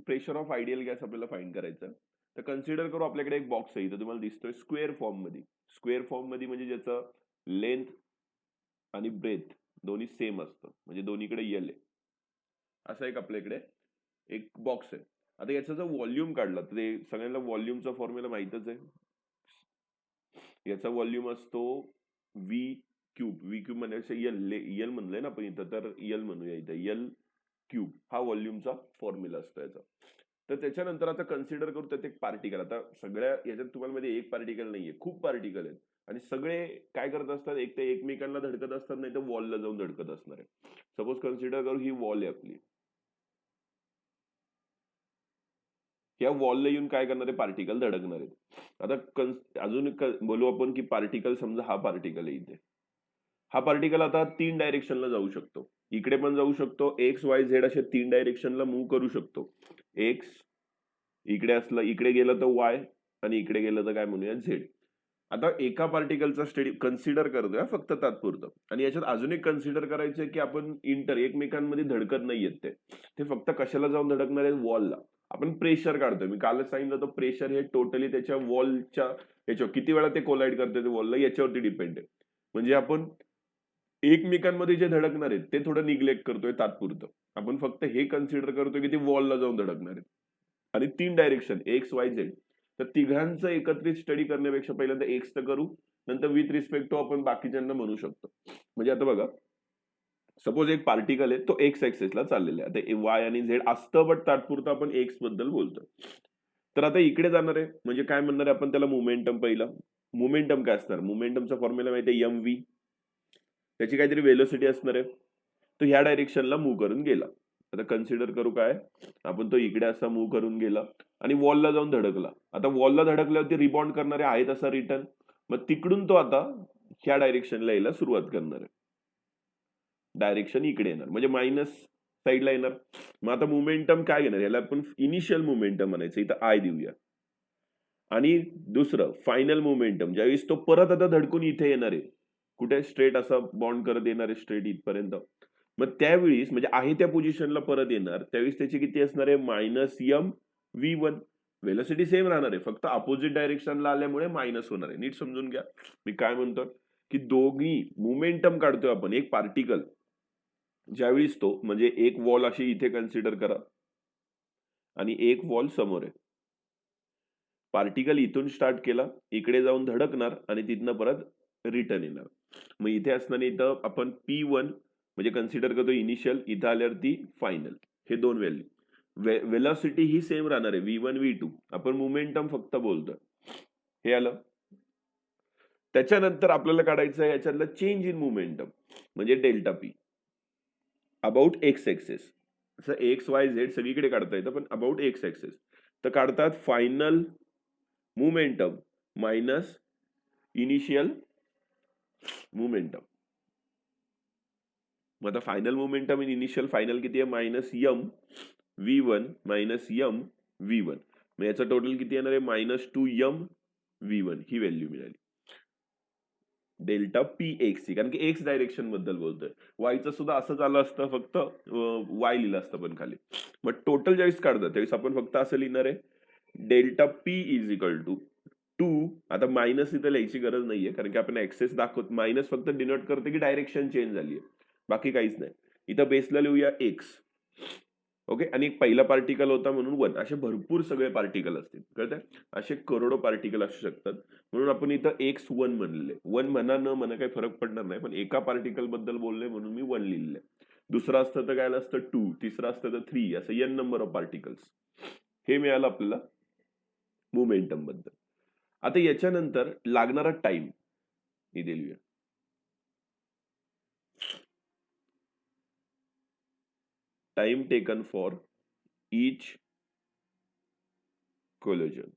Pressure of ideal gas आपल्याला find करायचं. तर कन्सिडर करू आपल्याकडे एक बॉक्स आहे, इथं तुम्हाला दिसतोय स्क्वेअर फॉर्म मध्ये. स्क्वेअर फॉर्म मध्ये म्हणजे ज्याचं लेंथ आणि ब्रेथ दोन्ही सेम असतं, म्हणजे दोन्हीकडे यल आहे. असा एक आपल्याकडे एक बॉक्स आहे. आता याचा जर व्हॉल्यूम काढला तर ते सगळ्यांना व्हॉल्यूमचा फॉर्म्युला माहितच आहे. याचा व्हॉल्यूम असतो व्ही क्यूब. व्ही क्यूब म्हणजे यल म्हणलंय ना आपण इथं, तर यल म्हणूया इथं यल क्यूब हा व्हॉल्यूमचा फॉर्म्युला असतो याचा. तर त्याच्यानंतर आता कन्सिडर करू त्यात एक पार्टिकल. आता सगळ्या याच्यात तुम्हाला मध्ये एक पार्टिकल नाहीये, खूप पार्टिकल आहेत आणि सगळे काय करत असतात, एक तर एकमेकांना धडकत असतात, नाही तर वॉलला जाऊन धडकत असणार आहे. सपोज कन्सिडर करू ही वॉल आहे आपली. या वॉलला येऊन काय करणारे पार्टिकल धडकणार आहेत. आता अजून बोलू आपण की पार्टिकल, समजा हा पार्टिकल आहे इथे. हा पार्टिकल आता 3 डायरेक्शनला जाऊ शकतो. इकडे पण जाऊ शकतो, एक्स वाय झेड अशा 3 डायरेक्शनला मूव्ह करू शकतो. एक्स इकडे असलं, इकडे गेलं तर वाय आणि इकडे गेलं तर काय म्हणूया झेड. आता एका पार्टिकलचा स्टडी कन्सिडर करतोय फक्त तात्पुरतं. आणि याच्यात अजून एक कन्सिडर करायचंय की आपण एकमेकांमध्ये धडकत नाहीयेत ते फक्त कशाला जाऊन धडकणार आहेत, वॉलला. आपण प्रेशर काढतोय, मी कालच सांगितलं होतं प्रेशर हे टोटली त्याच्या वॉलच्या याच्यावर किती वेळा ते कोलाइड करतोय ते वॉलला याच्यावरती डिपेंड आहे. म्हणजे आपण एकमेकांमध्ये जे धडकणार आहेत ते थोडं निग्लेक्ट करतोय तात्पुरतं. आपण फक्त हे कन्सिडर करतोय की ते वॉलला जाऊन धडकणार आहेत आणि 3 डायरेक्शन एक्स वाय झेड. तर तिघांचं एकत्रित स्टडी करण्यापेक्षा पहिल्यांदा एक्सचं करू, नंतर विथ रिस्पेक्ट टू आपण बाकीच्यांना म्हणू शकतो. म्हणजे आता बघा, सपोज एक पार्टिकल आहे, तो एक्स ऍक्सेसला चाललेला आहे. आता वाय आणि झेड असतं, बट तात्पुरतं आपण एक्स बद्दल बोलतोय. तर आता इकडे जाणार आहे म्हणजे काय म्हणणार आहे आपण त्याला, मोमेंटम. पहिला मोमेंटम काय असणार, मोमेंटमचा फॉर्म्युला माहिती आहे, एम व्ही. त्याची काहीतरी वेलोसिटी असणार आहे. तो ह्या डायरेक्शनला मूव्ह करून गेला. आता कन्सिडर करू काय, आपण तो इकडे असा मूव्ह करून गेला आणि वॉलला जाऊन धडकला. आता वॉलला धडकल्यावरती रिबॉन्ड करणारे आहे तसा रिटर्न, मग तिकडून तो आता ह्या डायरेक्शनला यायला सुरुवात करणार आहे. डायरेक्शन इकडे येणार म्हणजे मायनस साईडला येणार. मग आता मोमेंटम काय घेणार, याला आपण इनिशियल मोमेंटम म्हणायचं, इथं आय देऊया. आणि दुसरं फायनल मोमेंटम, ज्यावेळेस तो परत आता धडकून इथे येणार आहे, कुठे स्ट्रेट असा बॉन्ड करत येणार आहे स्ट्रेट इथपर्यंत. मग त्यावेळेस म्हणजे आहे त्या पोझिशनला परत येणार, त्यावेळेस त्याची किती असणार आहे, minus M V one. Velocity same राहणार आहे, फक्त अपोजिट डायरेक्शनला आल्यामुळे मायनस होणार आहे. नीट समजून घ्या मी काय म्हणतो, की दोघी मोमेंटम काढतोय आपण. एक पार्टिकल ज्यावेळेस तो म्हणजे एक वॉल अशी इथे कन्सिडर करा आणि एक वॉल समोर आहे. पार्टिकल इथून स्टार्ट केला, इकडे जाऊन धडकणार आणि तिथनं परत रिटर्न येणार. मग इथे असणार, इथं आपण P1 म्हणजे कन्सिडर करतो इनिशियल, इथं आल्यावरती फायनल. हे दोन व्हॅल्यू. वेलॉसिटी ही सेम राहणार आहे, V1 V2. आपण मोमेंटम फक्त बोलतोय. हे आलं. त्याच्यानंतर आपल्याला काढायचं आहे याच्यातलं चेंज इन मोमेंटम, म्हणजे delta P about X axis. असं एक्स वाय झेड सगळीकडे काढता येतं, पण अबाउट एक्स एक्सेस तर काढतात final momentum minus initial momentum. मग आता final momentum in initial final किती आहे, minus M V one minus M V one. मग याचं टोटल किती येणार आहे, minus two M V one. ही व्हॅल्यू मिळाली डेल्टा पी एक्स ची, कारण की एक्स डायरेक्शन बद्दल बोलतोय. वायचं सुद्धा असंच आलं असतं, फक्त वाय लिहिलं असतं पण खाली. मग टोटल ज्यावेळेस काढतात त्यावेळेस आपण फक्त असं लिहिणार आहे, delta P is equal to 2. आता मायनस इथं लिहायची गरज नाहीये, कारण की आपण एक्सेस दाखवत, मायनस फक्त डिनोट करते की डायरेक्शन चेंज झाली आहे, बाकी काहीच नाही. इथं बेसला लिहूया एक्स. ओके. आणि एक पहिला पार्टिकल होता म्हणून 1. असे भरपूर सगळे पार्टिकल असतील, कळतंय, असे करोडो पार्टिकल असू शकतात. म्हणून आपण इथं एक्स 1 म्हणलेले. 1 म्हणा न म्हणा काही फरक पडणार नाही, पण एका पार्टिकल बद्दल बोलले म्हणून मी 1 लिहिलेलं. दुसरं असतं तर काय असतं 2, तिसरं असतं तर 3, असं n नंबर ऑफ पार्टिकल्स. हे मिळालं आपल्याला मोमेंटम बद्दल. आता याच्यानंतर लागणारा टाइम इथे लिहूया. Time taken for each collision.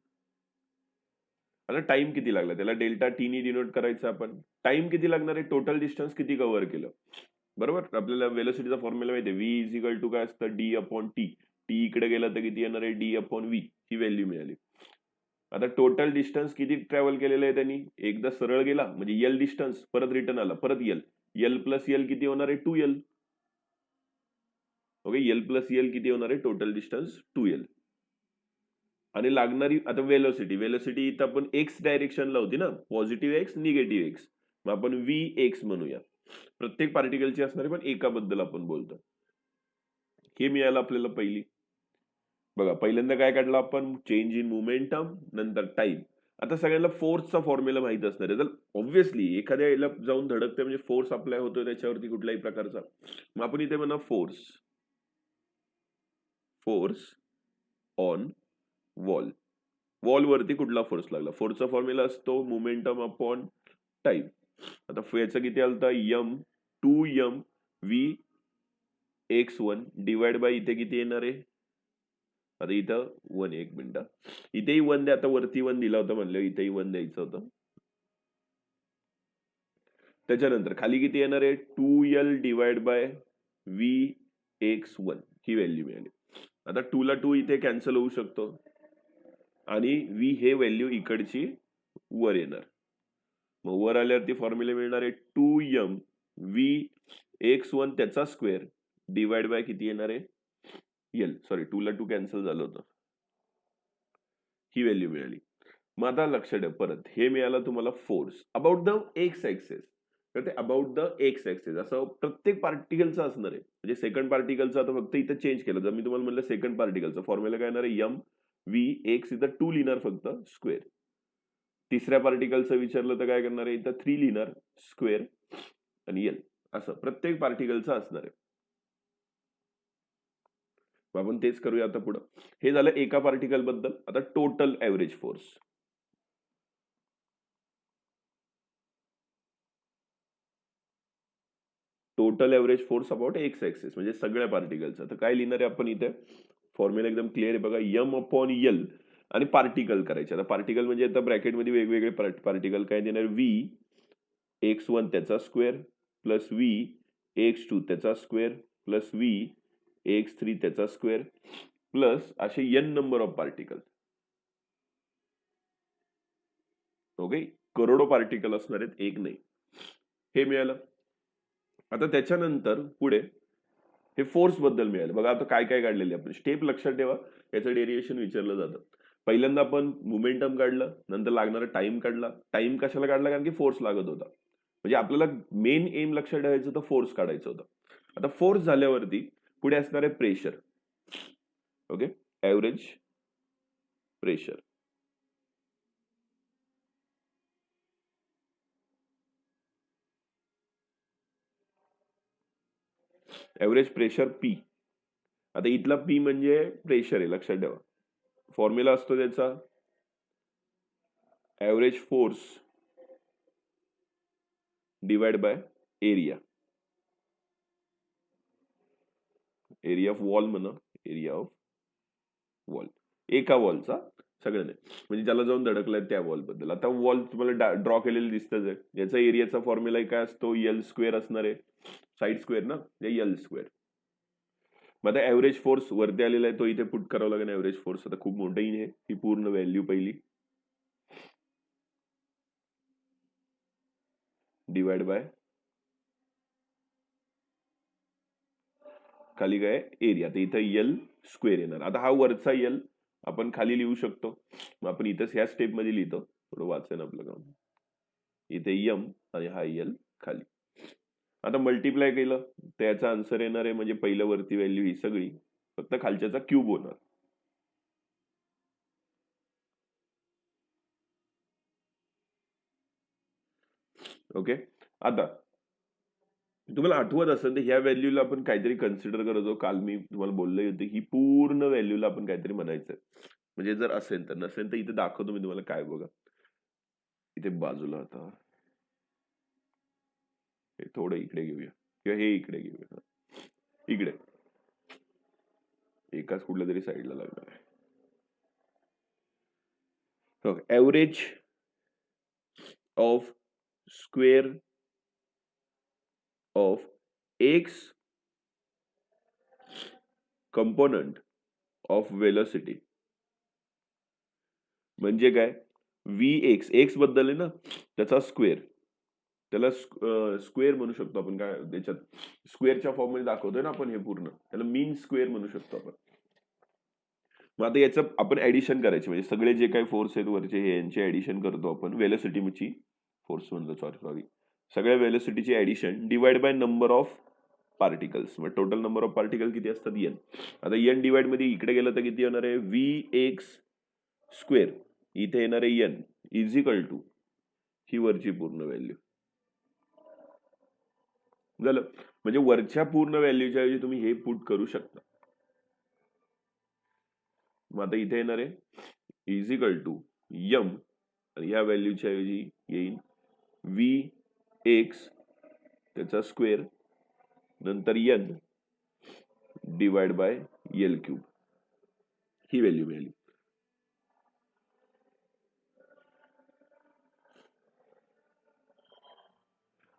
आता टाइम किती लागला, त्याला डेल्टा टी नी डिनोट करायचं आपण. टाइम किती लागणार आहे, टोटल डिस्टन्स किती कव्हर केलं. बरोबर, आपल्याला वेलोसिटीचा फॉर्म्युला माहिती आहे, व्ही इज इक्वल टू काय असतं, डी अपॉन टी. टी इकडे गेलं तर किती येणार आहे, डी अपॉन व्ही. ही व्हॅल्यू मिळाली. आता टोटल डिस्टन्स किती ट्रॅव्हल केलेलं आहे त्यांनी, एकदा सरळ गेला म्हणजे एल डिस्टन्स, परत रिटर्न आला, परत एल. एल प्लस एल किती होणार आहे, 2L. Okay, L plus L किती होणार आहे, टोटल डिस्टन्स 2L. आणि लागणारी आता वेलोसिटी इथं आपण एक्स डायरेक्शनला होती ना, पॉझिटिव्ह एक्स निगेटिव्ह एक्स, मग आपण व्ही एक्स म्हणूया. प्रत्येक पार्टिकलची असणारी पण एकाबद्दल आपण बोलतो. हे मिळालं आपल्याला पहिली. बघा पहिल्यांदा काय काढलं आपण, चेंज इन मोमेंटम, नंतर टाइम. आता सगळ्यांना फोर्सचा फॉर्म्युला माहित असणार आहे, तर ऑब्व्हियसली एखाद्या याला जाऊन धडकते म्हणजे फोर्स अप्लाय होतोय त्याच्यावरती कुठल्याही प्रकारचा. मग आपण इथे म्हणा फोर्स ऑन वॉल. वॉलवरती कुठला फोर्स लागला, फोर्सचा फॉर्म्युला असतो मोमेंटम अपॉन टाइम. आता याचं किती आलं तर M 2m v x1 divide by इथे किती येणार आहे, आता इथं 1, एक मिनिट, इथेही 1 द्या. आता वरती 1 दिला होता म्हणलं, इथेही 1 द्यायचं होतं. त्याच्यानंतर खाली किती येणार आहे, 2L divide by Vx1 he value मिळाली. आता 2 ला 2 इथे कॅन्सल होऊ शकतो आणि V हे व्हॅल्यू इकडची वर येणार. मग वर आल्यावरती फॉर्म्युला मिळणार आहे 2m Vx1 त्याचा स्क्वेअर डिवाइड बाय किती येणार आहे, एल. सॉरी 2 ला 2 कॅन्सल झालं होतं, ही व्हॅल्यू मिळाली. मग आता लक्षात ठेवा परत, हे मिळालं तुम्हाला force about the x axis. तर ते अबाउट द एक्स ऍक्सिस असं प्रत्येक पार्टिकलचं असणार आहे. म्हणजे सेकंड पार्टिकलचं आता फक्त इथं चेंज केलं. जर मी तुम्हाला म्हणलं सेकंड पार्टिकलचं फॉर्म्युला काय येणार आहे, एम व्ही एक्स इथं 2 लिहिणार फक्त स्क्वेअर. तिसऱ्या पार्टिकलचं विचारलं तर काय करणार आहे, इथं 3 लिहिणार स्क्वेअर आणि एल. असं प्रत्येक पार्टिकलचं असणार आहे. आपण तेच करूया आता पुढं. हे झालं एका पार्टिकल बद्दल. आता total average force. Total average force about x axis म्हणजे सगळ्या पार्टिकलचा. तर काय लिहिणार आहे आपण इथे, फॉर्म्युला एकदम क्लिअर आहे बघा, एम अपॉन एल आणि पार्टिकल करायचे. आता पार्टिकल म्हणजे आता ब्रॅकेटमध्ये वेगवेगळे पार्टिकल काय देणार, व्ही x1 त्याचा स्क्वेअर प्लस व्ही x2 त्याचा स्क्वेअर प्लस व्ही x3 त्याचा स्क्वेअर प्लस असे n number of particle. Okay, करोडो पार्टिकल असणार आहेत, एक नाही. हे मिळालं. आता त्याच्यानंतर पुढे हे फोर्स बद्दल मिळालं. बघा आता काय काय काढलेले आपण स्टेप लक्षात ठेवा, याचं डेरिएशन विचारलं जातं. पहिल्यांदा आपण मोमेंटम काढलं, नंतर लागणारा टाइम काढला. टाइम कशाला काढला, कारण की फोर्स लागत होता. म्हणजे आपल्याला मेन एम लक्षात ठेवायचं होतं, फोर्स काढायचं होतं. आता फोर्स झाल्यावरती पुढे असणार आहे pressure. Okay, average pressure. Average pressure P. आता इथला पी म्हणजे प्रेशर आहे, लक्षात ठेवा. फॉर्म्युला असतो त्याचा average force divide by area. Area of wall म्हणा, एरिया ऑफ वॉल, एका वॉलचा, सगळं नाही. म्हणजे ज्याला जाऊन धडकलाय त्या वॉल बद्दल. आता वॉल तुम्हाला ड्रॉ केलेली दिसतच आहे. याचा एरियाचा फॉर्म्युला काय असतो, एल स्क्वेअर असणार आहे, साईड स्क्वेअर ना, एल स्क्वेअर. मग आता ऍव्हरेज फोर्स वरती आलेला आहे, तो इथे पुट करावा लागेल. ऍव्हरेज फोर्स आता खूप मोठंही आहे, ही पूर्ण व्हॅल्यू पहिली डिवाइड बाय खाली काय एरिया, तर इथं एल स्क्वेअर येणार. आता हा वरचा एल आपण खाली लिहू शकतो. मग आपण इथंच ह्या स्टेप मध्ये लिहितो, थोडं वाचन आपलं काम. इथे एम आणि हा एल खाली. आता मल्टिप्लाय केलं तर याचा आन्सर येणार आहे, म्हणजे पहिल्या वरती व्हॅल्यू ही सगळी फक्त खालच्याचा क्यूब होणार. ओके, आता तुम्हाला आठवत असेल तर ह्या व्हॅल्यूला आपण काहीतरी कन्सिडर करतो. काल मी तुम्हाला बोलले होते, ही पूर्ण व्हॅल्यूला आपण काहीतरी म्हणायचं. म्हणजे जर असेल तर, नसेल तर इथे दाखवतो मी तुम्हाला काय. बघा इथे बाजूला, आता हे थोडं इकडे घेऊया किंवा हे इकडे घेऊया. इकडे एकाच कुठल्या तरी साईडला लागणार आहे. Average of square of x component of velocity म्हणजे काय, व्ही एक्स, एक्स बद्दल आहे ना, त्याचा स्क्वेअर त्याला स्क्वेअर म्हणू शकतो आपण. काय त्याच्यात स्क्वेअरच्या फॉर्म मध्ये दाखवतोय ना आपण हे पूर्ण, त्याला मीन स्क्वेअर म्हणू शकतो आपण. मग आता याचं आपण ऍडिशन करायचे, म्हणजे सगळे जे काही फोर्स आहेत वरचे हे यांचे ऍडिशन करतो आपण. वेलोसिटीची फोर्स म्हणतो, सॉरी सगळ्या वेलोसिटीची addition divide by number of particles. मग टोटल नंबर ऑफ पार्टिकल किती असतात? एन. आता एन डिवाइड मध्ये इकडे गेलं तर किती येणार आहे? V x square. इथे येणार आहे एन इज इक्वल टू ही वरची पूर्ण व्हॅल्यू. झालं. म्हणजे वरच्या पूर्ण व्हॅल्यूच्या ऐवजी तुम्ही हे पुट करू शकता. मग आता इथे येणार आहे इज इक्वल टू यम, आणि या व्हॅल्यूच्या ऐवजी येईल व्ही एक्स त्याचा स्क्वेअर नंतर N divide by L cube. ही व्हॅल्यू मिळाली.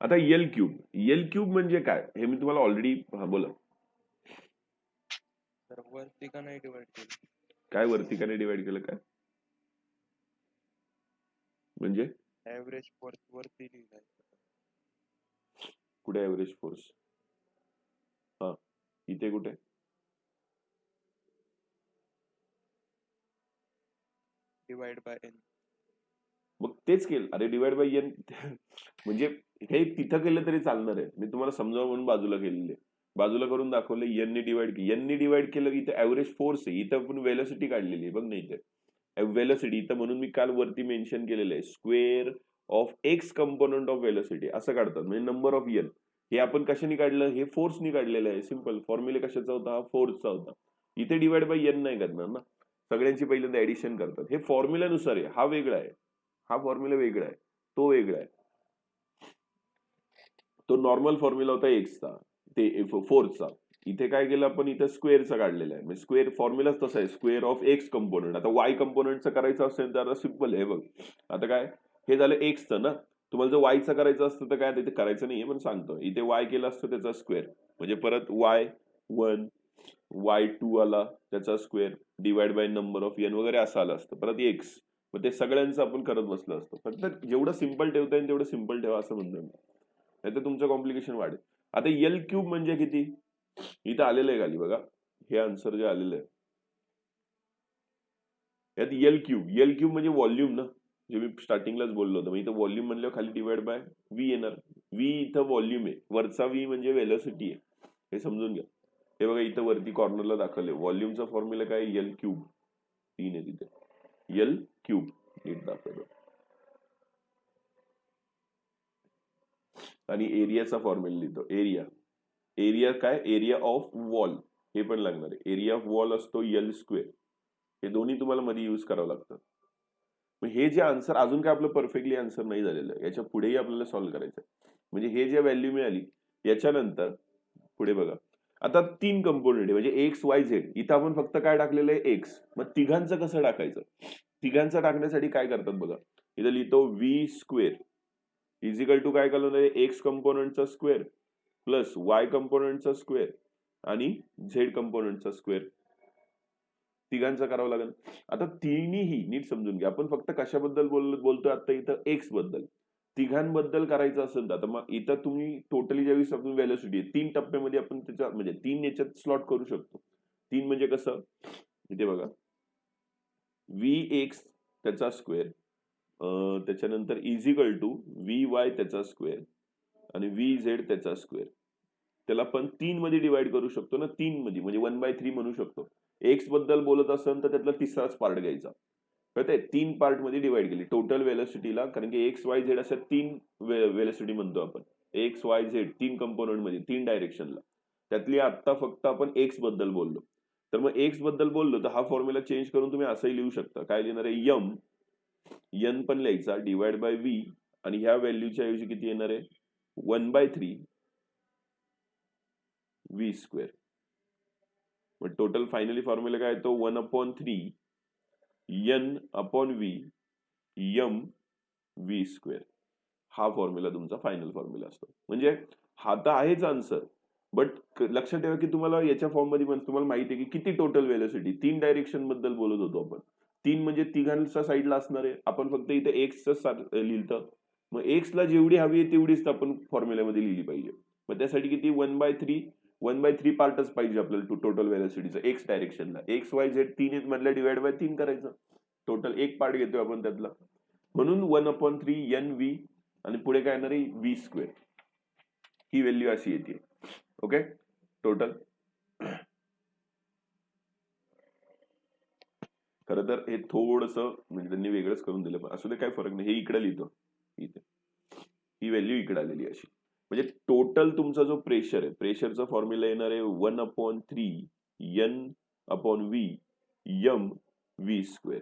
आता एल क्यूब म्हणजे काय हे मी तुम्हाला ऑलरेडी. हा बोला. वरती का नाही डिवाइड केलं? काय वरती का नाही डिवाइड केलं? काय म्हणजे? ऍव्हरेज फोर्स वरती लिहिलाय. कुठे ऍव्हरेज फोर्स? हा इथे कुठे? Divide by N. मग तेच केलं. अरे डिवाइड बाय एन म्हणजे हे तिथं केलं तरी चालणार आहे. मी तुम्हाला समजावं म्हणून बाजूला केलेले, बाजूला करून दाखवले. एननी डिवाइड केलं की इथे ऍव्हरेज फोर्स आहे. इथं आपण वेलोसिटी काढलेली आहे बघ ना इथे वेलोसिटी. इथं म्हणून मी काल वरती मेन्शन केलेलं आहे square of x component of velocity असं काढतात. म्हणजे नंबर ऑफ एन हे आपण कशाने काढलं? हे फोर्सनी काढलेलं आहे. सिंपल फॉर्म्युला कशाचा होता? हा फोर्सचा होता. इथे डिवाइड बाय एन नाही करणार ना, सगळ्यांची पहिल्यांदा ऍडिशन करतात. हे फॉर्म्युल्यानुसार आहे. हा वेगळा आहे, हा फॉर्म्युला वेगळा आहे, तो वेगळा आहे. तो नॉर्मल फॉर्म्युला होता एक्सचा, ते फोर्सचा. इथे काय केलं आपण? इथे स्क्वेअरचा काढलेला आहे. म्हणजे स्क्वेअर फॉर्म्युलाच तसा आहे, स्क्वेअर ऑफ एक्स कंपोनंट. आता वाय कंपोनंटचं करायचं असेल तर सिंपल आहे बघ. आता काय हे झालं एक्सचं ना, तुम्हाला जर वायचं करायचं असतं तर काय तिथे करायचं नाहीये, पण सांगतो. इथे वाय केलं असतं त्याचा स्क्वेअर, म्हणजे परत y1 y2 आला त्याचा square divide by number of N वगैरे असं आलं असतं. परत एक्स. मग ते सगळ्यांचं आपण करत बसलो असतो. फक्त जेवढं सिंपल ठेवता येईल तेवढं सिंपल ठेवा असं म्हणतो मी, नाही तर तुमचं कॉम्प्लिकेशन वाढेल. आता एल क्यूब म्हणजे किती? इथं आलेलं आहे खाली बघा, हे आन्सर जे आलेलं आहे यात एल क्यूब म्हणजे व्हॉल्यूम ना, जे मी स्टार्टिंगलाच बोललो होतो. इथं व्हॉल्यूम म्हणल्यावर खाली डिवाइड बाय व्ही येणार. व्ही इथं व्हॉल्यूम आहे, वरचा व्ही म्हणजे वेलोसिटी आहे, हे समजून घ्या. हे बघा इथं वरती कॉर्नरला दाखवले व्हॉल्यूमचा फॉर्म्युला काय? L cube. 3 आहे तिथे एल क्यूब नीट दाखवतो. आणि एरियाचा फॉर्म्युला लिहितो. एरिया काय? Area of wall. हे पण लागणार आहे. एरिया ऑफ वॉल असतो एल स्क्वेअर. हे दोन्ही तुम्हाला मध्ये यूज करावं लागतं. मग हे जे आन्सर अजून काय आपलं परफेक्टली आन्सर नाही झालेलं आहे, याच्या पुढेही आपल्याला सॉल्व्ह करायचं. म्हणजे हे जे व्हॅल्यू मिळाली याच्यानंतर पुढे बघा. आता 3 कंपोनेंट आहे, म्हणजे एक्स वाय झेड. इथं आपण फक्त काय टाकलेलं आहे? एक्स. मग तिघांचं कसं टाकायचं? तिघांचं टाकण्यासाठी काय करतात बघा, इथं लिहितो V square is equal to काय करणार आहे? एक्स कंपोनंटचा स्क्वेअर प्लस वाय कंपोनंटचा स्क्वेअर आणि झेड कंपोनंटचा स्क्वेअर. तिघांचं करावं लागेल. आता तिन्हीही नीट समजून घ्या. आपण फक्त कशाबद्दल बोलतोय आता? इथं एक्स बद्दल. तिघांबद्दल करायचं असेल तर मग इथं तुम्ही टोटली ज्यावेळी आपण व्हॅलोसिटी 3 टप्प्यामध्ये आपण त्याच्या म्हणजे 3 याच्यात स्लॉट करू शकतो. 3 म्हणजे कसं? इथे बघा व्ही एक्स त्याचा स्क्वेअर, त्याच्यानंतर is equal to V Y त्याचा स्क्वेअर आणि व्ही झेड त्याचा स्क्वेअर. त्याला आपण 3 मध्ये डिवाइड करू शकतो ना, 3 मध्ये म्हणजे 1/3 म्हणू शकतो. एक्स बद्दल बोलत असेल तर त्यातला तिसराच पार्ट घ्यायचा. कळतंय? 3 पार्ट मध्ये डिवाइड केली टोटल वेलोसिटीला, कारण की एक्स वाय झेड अशा 3 वेलोसिटी म्हणतो आपण. एक्स वाय झेड 3 कंपोनंट मध्ये 3 डायरेक्शनला. त्यातली आता फक्त आपण एक्स बद्दल बोललो. तर मग एक्स बद्दल बोललो तर हा फॉर्म्युला चेंज करून तुम्ही असंही लिहू शकता. काय लिहिणार आहे? यम एन पण लिहायचा डिवाइड बाय व्ही, आणि ह्या व्हॅल्यूच्या ऐवजी किती येणार आहे? 1/3 व्ही स्क्वेअर. मग टोटल फायनली फॉर्म्युला काय येतो? 1/3 N upon V M V square. हा फॉर्म्युला तुमचा फायनल फॉर्म्युला असतो. म्हणजे हा तर आहेच आन्सर, बट लक्षात ठेवा की तुम्हाला याच्या फॉर्म मध्ये पण तुम्हाला माहिती आहे की किती टोटल वेलोसिटी. 3 डायरेक्शन बद्दल बोलत होतो आपण. 3 म्हणजे तिघांच्या साईडला असणार आहे. आपण फक्त इथे एक्सच लिहिलं मग एक्स ला जेवढी हवी आहे तेवढीच आपण फॉर्म्युल्यामध्ये लिहिली पाहिजे. मग त्यासाठी किती 1/3 पार्टच पाहिजे आपल्याला टोटल व्हेलॉसिटीचं एक्स डायरेक्शनला. एक्स वाय झेड 3 आहेत मधल्या डिवाइड बाय 3 करायचं. टोटल एक पार्ट घेतोय आपण त्यातला. म्हणून 1/3 एन व्ही आणि पुढे काय येणार आहे व्ही स्क्वेअर. ही व्हॅल्यू अशी येते. Okay total. खरं तर हे थोडंसं म्हणजे त्यांनी वेगळंच करून दिलं, पण असू दे काय फरक नाही. हे इकडे लिहितो, इथे ही व्हॅल्यू इकडे आलेली अशी. म्हणजे टोटल तुमचा जो प्रेशर आहे, प्रेशरचा फॉर्म्युला येणार आहे 1/3 N upon V M V square.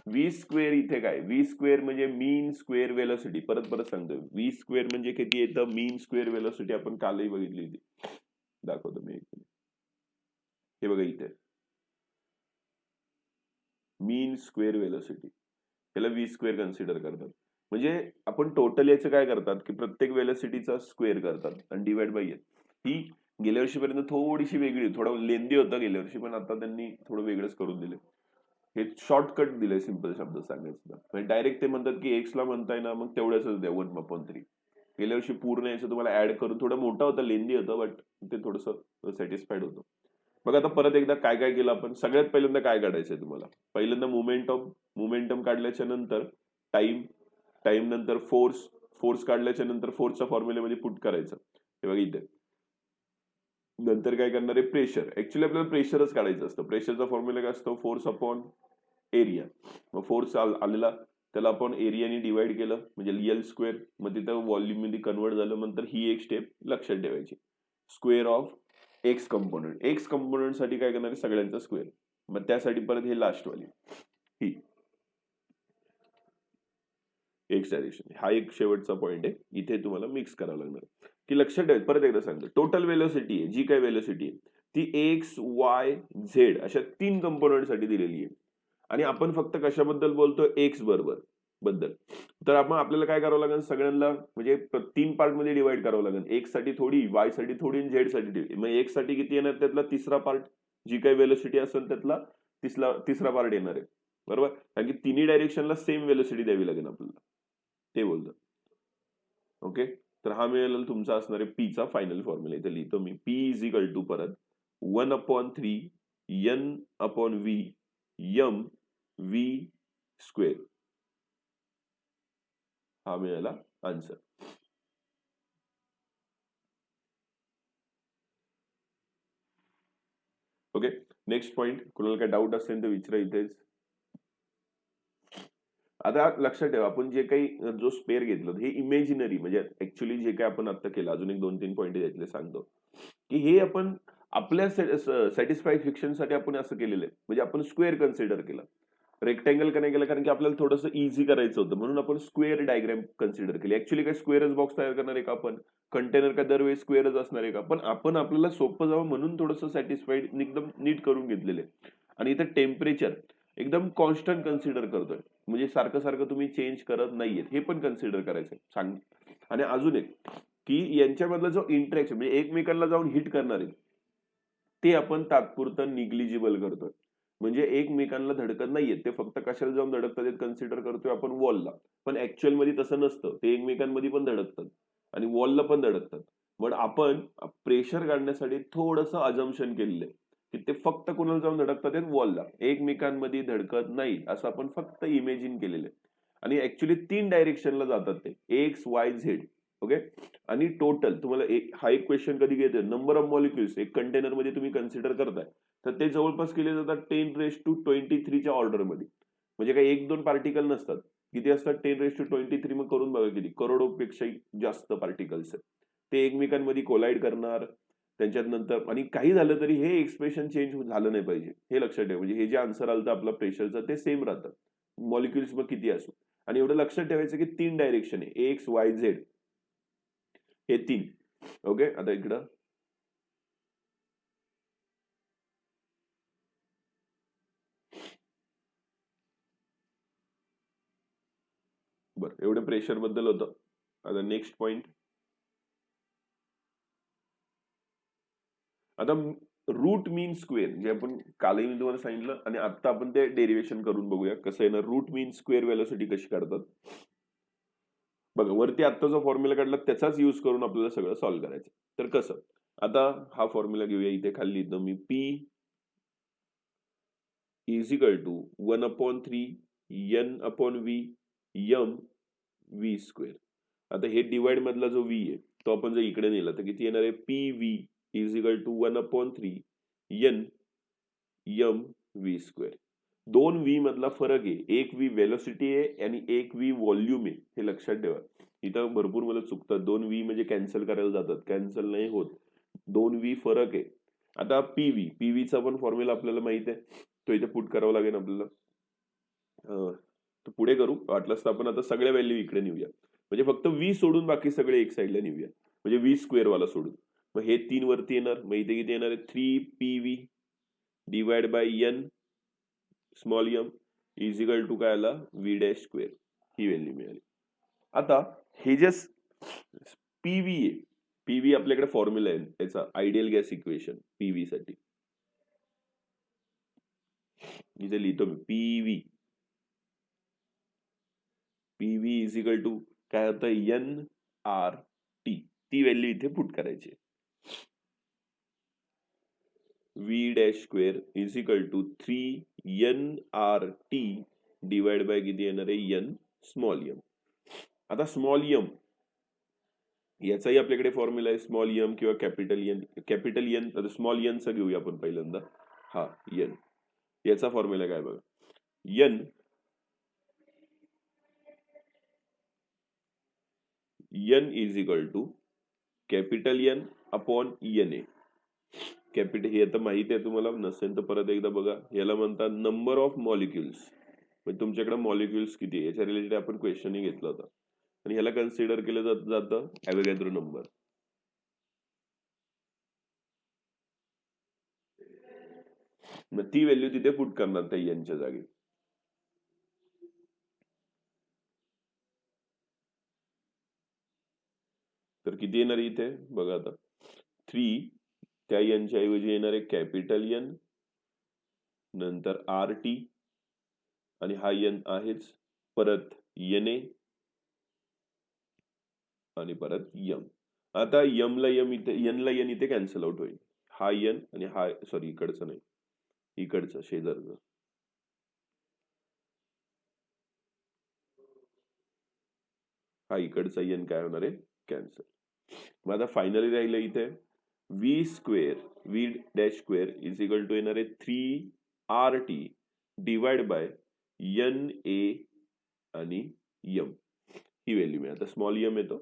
V square इथे काय, व्ही स्क्वेअर म्हणजे मीन स्क्वेअर वेलोसिटी. परत परत सांगतो, व्ही स्क्वेअर म्हणजे किती येतं, मीन स्क्वेअर वेलोसिटी. आपण कालही बघितली होती, दाखवतो मी. हे बघा इथे मीन स्क्वेअर वेलोसिटी, त्याला व्ही स्क्वेअर कन्सिडर करतात. म्हणजे आपण टोटल याचं काय करतात की प्रत्येक वेलोसिटीचा स्क्वेअर करतात आणि डिवाइड बाय एन. ही गेल्या वर्षीपर्यंत थोडीशी वेगळी, थोडं लेंदी होतं गेल्या वर्षी, पण आता त्यांनी थोडं वेगळंच करून दिले. हे शॉर्टकट दिलंय सिंपल शब्द सांगायचं. म्हणजे डायरेक्ट ते म्हणतात की एक्स ला म्हणताय ना, मग तेवढ्याच द्या 1/3. गेल्या वर्षी पूर्ण याचं तुम्हाला ऍड करून थोडं मोठं होतं, लेंदी होतं, बट ते थोडंसं सॅटिस्फाईड होतं. बघा आता परत एकदा काय काय केलं आपण. सगळ्यात पहिल्यांदा काय काढायचंय तुम्हाला, पहिल्यांदा मोमेंटम काढल्याच्या नंतर टाइम नंतर फोर्स काढल्याच्या नंतर फोर्सच्या फॉर्म्युलेमध्ये पुट करायचं. हे बघा इथे. नंतर काय करणार आहे प्रेशर. ऍक्च्युली आपल्याला प्रेशरच काढायचं असतं. प्रेशरचा फॉर्म्युला काय असतो, फोर्स अपॉन एरिया. मग फोर्स आलेला त्याला आपण एरियाने डिवाइड केलं म्हणजे एल स्क्वेअर. मग तिथं व्हॉल्यूम मध्ये कन्वर्ट झालं. नंतर ही एक स्टेप लक्षात ठेवायची, square of x component. X component साठी काय करणार आहे सगळ्यांचा स्क्वेअर. मग त्यासाठी परत हे लास्ट वाली ही एक्स डायरेक्शन. हा एक शेवटचा पॉइंट आहे, इथे तुम्हाला मिक्स करावं लागणार की लक्षात ठेवा. परत एकदा सांगतो, टोटल वेलोसिटी आहे जी काय वेलोसिटी आहे ती एक्स वाय झेड अशा 3 कंपोनंट साठी दिलेली आहे. आणि आपण फक्त कशाबद्दल बोलतो, एक्स बद्दल. तर आपण आपल्याला काय करावं लागेल, सगळ्यांना म्हणजे 3 पार्ट मध्ये डिवाइड करावं लागेल. एक्स साठी थोडी, वाय साठी थोडी आणि झेड साठी. मग एक्स साठी किती येणार, त्यातला तिसरा पार्ट जी काही वेलोसिटी असेल त्यातला तिसरा पार्ट येणार आहे. बरोबर, कारण की तिन्ही डायरेक्शनला सेम वेलोसिटी द्यावी लागेल आपल्याला, ते बोलतो. ओके, तर हा मिळालेला तुमचा असणार आहे पीचा फायनल फॉर्म्युला. इथे लिहितो मी, पी इज इक्वल टू परत 1/3 N upon V M V square. हा मिळाला आन्सर. Okay, next point. कुणाला काय डाऊट असेल तर विचारा इथेच. आता लक्षात ठेवा, आपण जे काही जो स्पेअर घेतलं हे इमेजिनरी, म्हणजे ऍक्च्युली जे काही आपण आता केलं, अजून एक 2-3 पॉईंट त्यातले सांगतो की हे आपण आपल्या सॅटिस्फॅक्शन साठी आपण असं केलेलं आहे. म्हणजे आपण स्क्वेअर कन्सिडर केलं, रेक्टँगल का नाही केलं, कारण की आपल्याला थोडंसं इझी करायचं होतं म्हणून आपण स्क्वेअर डायग्राम कन्सिडर केली. ऍक्च्युली काय स्क्वेअरच बॉक्स तयार करणार आहे का आपण, कंटेनर का दरवेळी स्क्वेअरच असणार आहे का, पण आपण आपल्याला सोपं जावं म्हणून थोडंसं सॅटिस्फाईड एकदम नीट करून घेतलेले. आणि इथं टेम्परेचर एकदम कॉन्स्टंट कन्सिडर करतोय, म्हणजे सारखं सारखं तुम्ही चेंज करत नाहीये, हे पण कन्सिडर करायचंय सांग. आणि अजून एक की यांच्यामधला जो इंटरॅक्शन म्हणजे एकमेकांना जाऊन हिट करणार आहे ते आपण तात्पुरतं निग्लिजिबल करतोय. म्हणजे एकमेकांना धडकत नाहीये, ते फक्त कशाला जाऊन धडकतात कन्सिडर करतोय आपण, वॉलला. पण ऍक्च्युअल मध्ये तसं नसतं, ते एकमेकांमध्ये पण धडकतात आणि वॉलला पण धडकतात. पण आपण प्रेशर काढण्यासाठी थोडंसं अजम्पशन केलेलं आहे की ते फक्त कुणाला जाऊन धडकतात वॉलला, एकमेकांमध्ये धडकत नाहीत, असं आपण फक्त इमेजिन केलेलं आहे. आणि ऍक्च्युली 3 डायरेक्शनला जातात ते, एक्स वाय झेड. ओके, आणि टोटल तुम्हाला हा एक क्वेश्चन कधी घेतोय, नंबर ऑफ मॉलिक्युल्स एक कंटेनर मध्ये तुम्ही कन्सिडर करताय तर ते जवळपास केले जातात 10⁻23 च्या ऑर्डरमध्ये. म्हणजे काही 1-2 पार्टिकल नसतात, किती असतात 10⁻23. मग करून बघा किती करोडोपेक्षाही जास्त पार्टिकल्स आहेत. ते एकमेकांमध्ये कोलाइड करणार त्यांच्यात नंतर, आणि काही झालं तरी हे एक्सप्रेशन चेंज झालं नाही पाहिजे, हे लक्षात ठेवा. म्हणजे हे जे आन्सर आलं आपलं प्रेशरचं ते सेम राहतं, मॉलिक्युल्स मग किती असो. आणि एवढं लक्षात ठेवायचं की 3 डायरेक्शन आहे, एक्स वाय झेड हे 3. ओके, आता इकडं बरं, एवढं प्रेशर बद्दल होतं. आता नेक्स्ट पॉइंट, आता रूट मीन स्क्वेअर जे आपण कालही मी तुम्हाला सांगितलं आणि आता आपण ते डेरिवेशन करून बघूया कसं आहे ना. रूट मीन स्क्वेअर वेलोसिटी कशी काढतात. बघा वरती आता जो फॉर्म्युला काढला त्याचाच यूज करून आपल्याला सगळं सॉल्व्ह करायचं. तर कसं, आता हा फॉर्म्युला घेऊया. इथे खाली लिहितो मी P is equal to 1/3 N/V M V square. आता हे डिवाइड मधला जो V आहे तो आपण जर इकडे नेला तर किती येणार आहे? PV is equal to 1/3 N M V square. दोन V मधला फरक आहे. एक V वेलोसिटी आहे आणि एक V व्हॉल्यूम आहे. हे लक्षात ठेवा. इथं भरपूर मला चुकतात. दोन V म्हणजे कॅन्सल करायला जातात. कॅन्सल नाही होत. दोन V फरक आहे. आता PV चा पण फॉर्म्युला आपल्याला माहित आहे. तो इथे पुट करावा लागेल आपल्याला. तर पुढे करू. वाटलंच तर आपण आता सगळ्या व्हॅल्यू इकडे नेऊया. म्हणजे फक्त V सोडून बाकी सगळे एक साईडला नेऊया. म्हणजे V स्क्वेअर वाला सोडून. मग हे 3 वरती येणार. मग इथे किती येणार आहे? 3PV divide by N small m is equal to काय आला? V dash square. ही व्हॅल्यू मिळाली. आता हे जे PV आहे, PV आपल्याकडे फॉर्म्युला आहे त्याचा आयडियल गॅस इक्वेशन PV साठी. इथे लिहितो मी PV इज इक्वल टू काय होतं? NRT. ती व्हॅल्यू इथे पुट करायची. V dash square is equal to 3NRT divide by किती येणार आहे? N small m. आता स्मॉल m याचाही आपल्याकडे फॉर्म्युला आहे. स्मॉल m किंवा कॅपिटल N. कॅपिटल N आता स्मॉल n चा घेऊया आपण पहिल्यांदा. हा N. याचा फॉर्म्युला काय बघा? N is equal to capital N upon NA. Capital हे आता माहिती आहे तुम्हाला, नसेल तर परत एकदा बघा. याला म्हणतात नंबर ऑफ मॉलिक्युल्स. म्हणजे तुमच्याकडे मॉलिक्युल्स किती आहे याच्या रिलेटेड आपण क्वेश्चनही घेतला होता. आणि ह्याला कन्सिडर केलं जातं ॲव्होगॅड्रो नंबर. मग ती व्हॅल्यू तिथे पुट करणार त्या यांच्या जागी. तर किती येणार इथे बघा आता? 3 त्या यांच्या ऐवजी येणार आहे कॅपिटल N नंतर RT आणि हा N आहेच, परत NA आणि परत M. आता M ला M इथे N ला N इथे कॅन्सल आउट होईल. हा N आणि हा सॉरी इकडचं नाही, इकडचं शेजारचं. हा इकडचा N काय होणार आहे? कॅन्सल. मग आता फायनली राहिलं इथे V square V dash square is equal to येणार आहे 3RT डिवाइड बाय NA आणि M. ही व्हॅल्यू मिळेल. आता स्मॉल m येतो.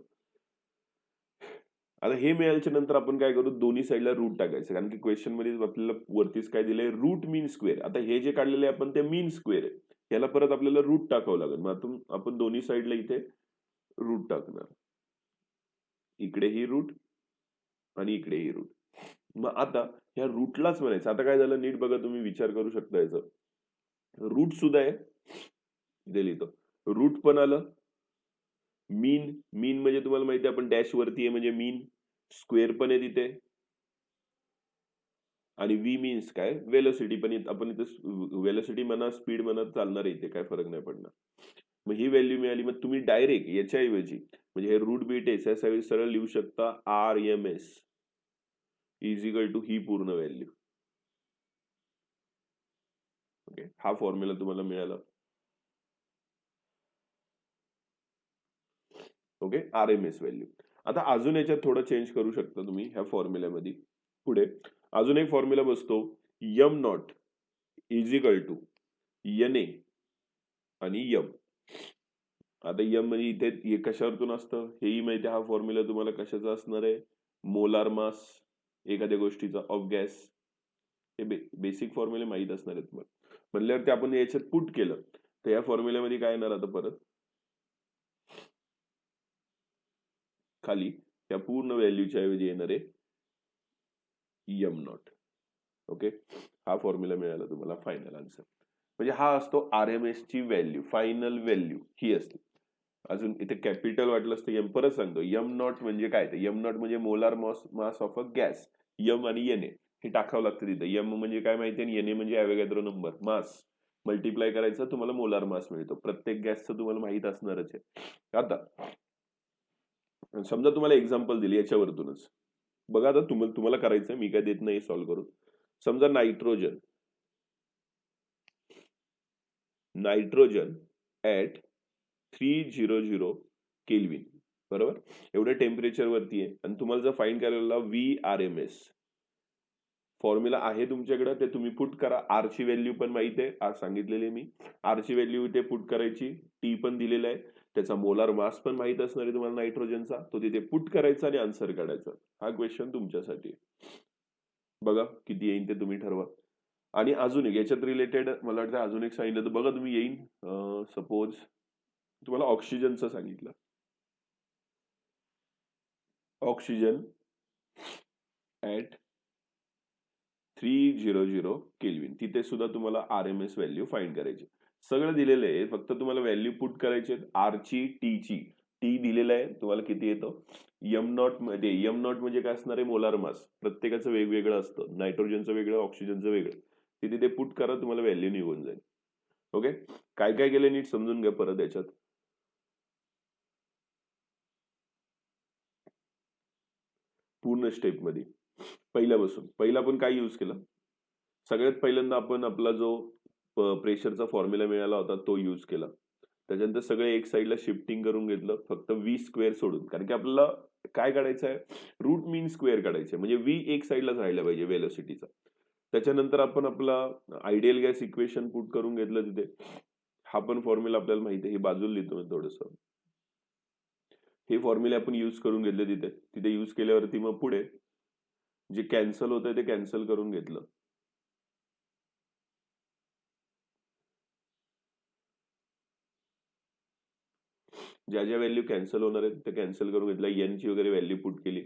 आता हे मिळाल्याच्या नंतर आपण काय करू? दोन्ही साईडला रूट टाकायचं. कारण की क्वेश्चन मध्ये आपल्याला वरतीच काय दिलंय? रूट मीन स्क्वेअर. आता हे जे काढलेले आपण ते मीन स्क्वेअर आहे. याला परत आपल्याला रूट टाकावं लागेल. मग आपण दोन्ही साईडला इथे रूट टाकणार. इकडे ही रूट आणि इकडे ही रूट. मग आता ह्या रूटलाच म्हणायचं. आता काय झालं नीट बघा, तुम्ही विचार करू शकता याचा. रूट सुद्धा आहे इथे लिहितो. रूट पण आलं. मीन म्हणजे तुम्हाला माहिती आहे आपण डॅश वरती आहे म्हणजे मीन. स्क्वेअर पण आहे तिथे आणि V मीन्स काय? वेलोसिटी. पण आपण इथे वेलोसिटी म्हणा स्पीड म्हणा चालणार आहे, इथे काय फरक नाही पडणार. मग ही व्हॅल्यू मिळाली. मग तुम्ही डायरेक्ट याच्याऐवजी म्हणजे हे रूट बीट याच्याऐवजी सरळ लिहू शकता RMS इज इक्वल टू ही पूर्ण व्हॅल्यू. ओके, हा फॉर्म्युला तुम्हाला मिळाला. Okay, RMS value. आता अजून याच्यात थोडं चेंज करू शकता तुम्ही ह्या फॉर्म्युल्यामध्ये. पुढे अजून एक फॉर्म्युला बसतो M not is equal to NA आणि M. आता M म्हणजे इथे हे कशावरतून असतं हेही माहिती आहे. हा फॉर्म्युला तुम्हाला कशाचा असणार आहे? मोलार मास एखाद्या गोष्टीचा ऑफ गॅस. हे बेसिक फॉर्म्युले माहित असणार आहेत तुम्हाला. म्हणल्यावर ते आपण याच्यात पुट केलं तर या फॉर्म्युल्यामध्ये काय येणार? आता परत खाली या पूर्ण व्हॅल्यूच्या ऐवजी येणार आहे M नॉट. ओके, हा फॉर्म्युला मिळाला तुम्हाला फायनल आन्सर. म्हणजे हा असतो RMS ची व्हॅल्यू, फायनल व्हॅल्यू ही असते. अजून इथे कॅपिटल वाटलं असतं M. परत सांगतो M नॉट म्हणजे काय? ते M नॉट म्हणजे molar mass of a gas. M आणि NA हे टाकावं लागतं तिथे. M म्हणजे काय माहिती आणि NA म्हणजे ॲव्होगॅड्रो नंबर. मास मल्टिप्लाय करायचं तुम्हाला मोलार मास मिळतो. प्रत्येक गॅसचं तुम्हाला माहित असणारच आहे. आता समजा तुम्हाला एक्झाम्पल दिली याच्यावरतूनच बघा, आता तुम्हाला करायचंय, मी काय देत नाही सॉल्व्ह करून. समजा नायट्रोजन ऍट 300 केल्विन, बरोबर, एवढ्या टेम्परेचर वरती आहे आणि तुम्हाला जर फाइंड करायला VRMS फॉर्म्युला आहे तुमच्याकडे, ते तुम्ही पुट करा. आर ची व्हॅल्यू पण माहित आहे, आज सांगितलेली मी. आर ची व्हॅल्यू इथे पुट करायची, टी पण दिलेला आहे, त्याचा मोलार मास पण माहित असणार आहे तुम्हाला नायट्रोजनचा, तो तिथे पुट करायचा आणि आन्सर काढायचा. हा क्वेश्चन तुमच्यासाठी आहे. बघा किती येईल ते तुम्ही ठरवा. आणि अजून एक याच्यात रिलेटेड मला वाटतं अजून एक सांगितलं तर बघा तुम्ही, येईल सपोज तुम्हाला ऑक्सिजनचं सांगितलं, ऑक्सिजन ऍट 300 केल्विन, तिथे सुद्धा तुम्हाला RMS व्हॅल्यू फाइंड करायची. सगळं दिलेलं आहे, फक्त तुम्हाला व्हॅल्यू पुट करायचे. आर ची, टी ची, टी दिलेलं आहे तुम्हाला किती येतं, एम नॉट मध्ये. एम नॉट म्हणजे काय असणार आहे, मोलार मास. प्रत्येकाचं वेगवेगळं असतं, नायट्रोजनचं वेगळं, ऑक्सिजनचं वेगळं. तिथे ते पुट करा, तुम्हाला व्हॅल्यू निघून जाईल. ओके, काय काय केलं नीट समजून घ्या परत याच्यात. पूर्ण स्टेप मध्ये पहिला आपण काय यूज केलं, सगळ्यात पहिल्यांदा आपण आपला जो प्रेशरचा फॉर्म्युला मिळाला होता तो यूज केला. त्याच्यानंतर सगळे एक साईडला शिफ्टिंग करून घेतलं, फक्त व्ही स्क्वेअर सोडून, कारण की आपल्याला काय काढायचं आहे, रूट मीन स्क्वेअर काढायचं आहे, म्हणजे व्ही एक साईडलाच राहिला पाहिजे वेलोसिटीचा. त्याच्यानंतर आपण आपला आयडियल गॅस इक्वेशन पुट करून घेतलं तिथे. हा पण फॉर्म्युला आपल्याला माहिती आहे, हे बाजूला लिहितो मी थोडंसं. हे फॉर्म्युले आपण यूज करून घेतले तिथे यूज केल्यावरती मग पुढे जे कॅन्सल होतंय ते कॅन्सल करून घेतलं. ज्या ज्या व्हॅल्यू कॅन्सल होणार आहेत ते कॅन्सल करून घेतलं, एन ची वगैरे व्हॅल्यू पुट केली.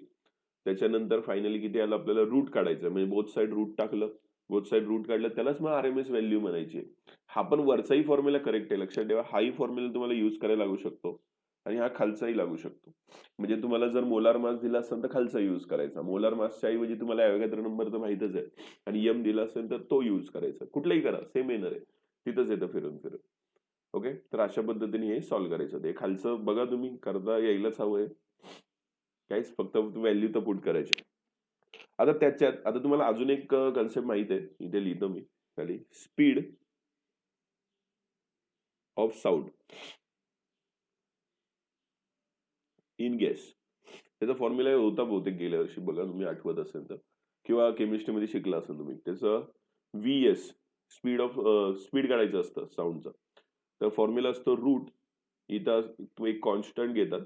त्याच्यानंतर फायनली किती आलं आपल्याला, रूट काढायचं, म्हणजे बोथ साईड रूट टाकलं, बोथ साईड रूट काढलं, त्यालाच मग RMS व्हॅल्यू म्हणायची. हा पण वरचाही फॉर्म्युला करेक्ट आहे, लक्षात ठेवा. हाही फॉर्म्युला तुम्हाला यूज करायला लागू शकतो आणि हा खालचाही लागू शकतो. म्हणजे तुम्हाला जर मोलार मास दिला असेल तर खालचा यूज करायचा, मोलार मासच्या ऐवजी तुम्हाला ॲव्होगॅड्रो नंबर तर माहितच आहे, आणि एम दिला असेल तर तो यूज करायचा. कुठलाही करा, सेम येणार आहे, तिथंच येतं फिरून फिरून. ओके, तर अशा पद्धतीने हे सॉल्व्ह करायचं. ते खालचं बघा तुम्ही, करता यायलाच हवंय, काहीच फक्त व्हॅल्यू तर पुट करायची. आता त्याच्यात आता तुम्हाला अजून एक कन्सेप्ट माहित आहे, इथे लिहितो मी खाली, speed of sound in gas. त्याचा फॉर्म्युला होता बहुतेक गेल्या वर्षी, बघा तुम्ही आठवत असेल तर, किंवा केमिस्ट्रीमध्ये शिकला असेल तुम्ही. त्याचं VS स्पीड काढायचं असतं साऊंडचं. तर फॉर्म्युला असतो रूट, इथं तुम्ही एक कॉन्स्टंट घेतात,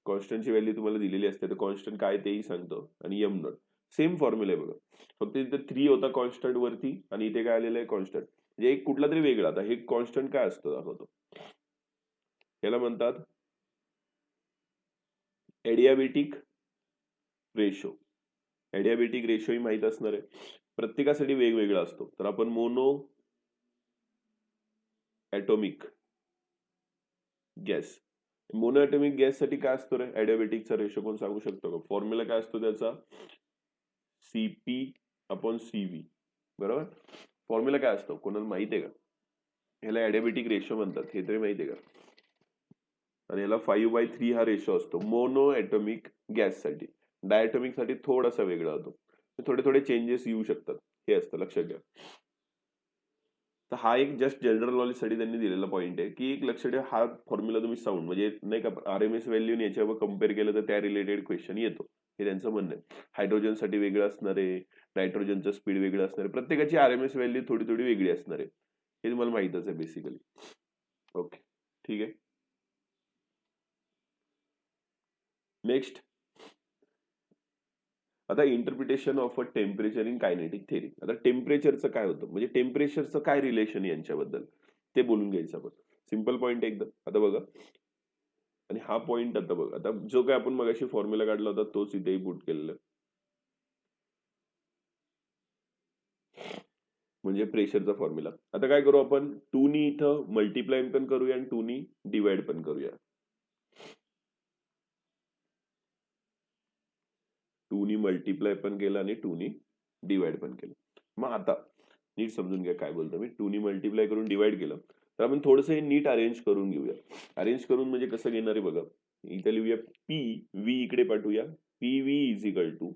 कॉन्स्टंटची व्हॅल्यू तुम्हाला दिलेली असते, तर कॉन्स्टंट काय तेही सांगतो, आणि एम नॉट. सेम फॉर्म्युला आहे बघा, फक्त इथे 3 होता कॉन्स्टंट वरती आणि इथे काय आलेलं आहे कॉन्स्टंट, म्हणजे एक कुठला तरी वेगळा. आता हे कॉन्स्टंट काय असतं दाखवतो, याला म्हणतात एडियाबॅटिक रेशो. एडियाबॅटिक रेशो ही माहित असणार आहे, प्रत्येकासाठी वेगवेगळा असतो. तर आपण mono atomic gas, mono atomic gas साठी काय असतो रे एडियाबॅटिकचा रेशो, कोण सांगू शकतो का? फॉर्म्युला काय असतो त्याचा, CP/CV, बरोबर. फॉर्म्युला काय असतो कोणाला माहिती आहे का? ह्याला एडियाबॅटिक रेशो म्हणतात, हे तरी माहिती आहे का? आणि याला 5/3 हा रेशो असतो मोनो ॲटॉमिक गॅस साठी. डायटॉमिक साठी थोडासा वेगळा होतो, थोडे थोडे चेंजेस येऊ शकतात, हे असतं लक्षात घ्या. तर हा एक जस्ट जनरल नॉलेज साठी त्यांनी दिलेला पॉईंट आहे, की एक लक्षात ठेवा, हा फॉर्म्युला तुम्ही साऊंड म्हणजे नाही का RMS व्हॅल्यू याच्यावर कम्पेअर केलं तर त्या रिलेटेड क्वेश्चन येतो, हे त्यांचं म्हणणं आहे. हायड्रोजनसाठी वेगळं असणार आहे, नायट्रोजनचं स्पीड वेगळं असणार आहे, प्रत्येकाची RMS व्हॅल्यू थोडी थोडी वेगळी असणार आहे, हे तुम्हाला माहितच आहे बेसिकली. ओके, ठीक आहे. नेक्स्ट, आता interpretation of a temperature in kinetic theory. आता टेम्परेचरचं काय होतं, म्हणजे टेम्परेचरचं काय रिलेशन यांच्याबद्दल ते बोलून घ्यायचं आपण. सिंपल पॉईंट एकदम. आता बघा, आणि हा पॉईंट आता बघा, आता जो काय आपण मगाशी फॉर्म्युला काढला होता तोच इथेही पुट केलेला, म्हणजे प्रेशरचा फॉर्म्युला. आता काय करू आपण, 2 नी इथं मल्टिप्लाय पण करूया आणि 2 नी डिवाइड पण करूया. 2 नी मल्टिप्लाय पण केलं आणि 2 नी डिवाइड पण केलं. मग आता नीट समजून घ्या काय बोलतो मी. 2 नी मल्टिप्लाय करून डिवाइड केलं तर आपण थोडंसं हे नीट अरेंज करून घेऊया. अरेंज करून म्हणजे कसं घेणार आहे बघा, इथे लिहूया पी व्ही, इकडे पाठवूया P V is equal to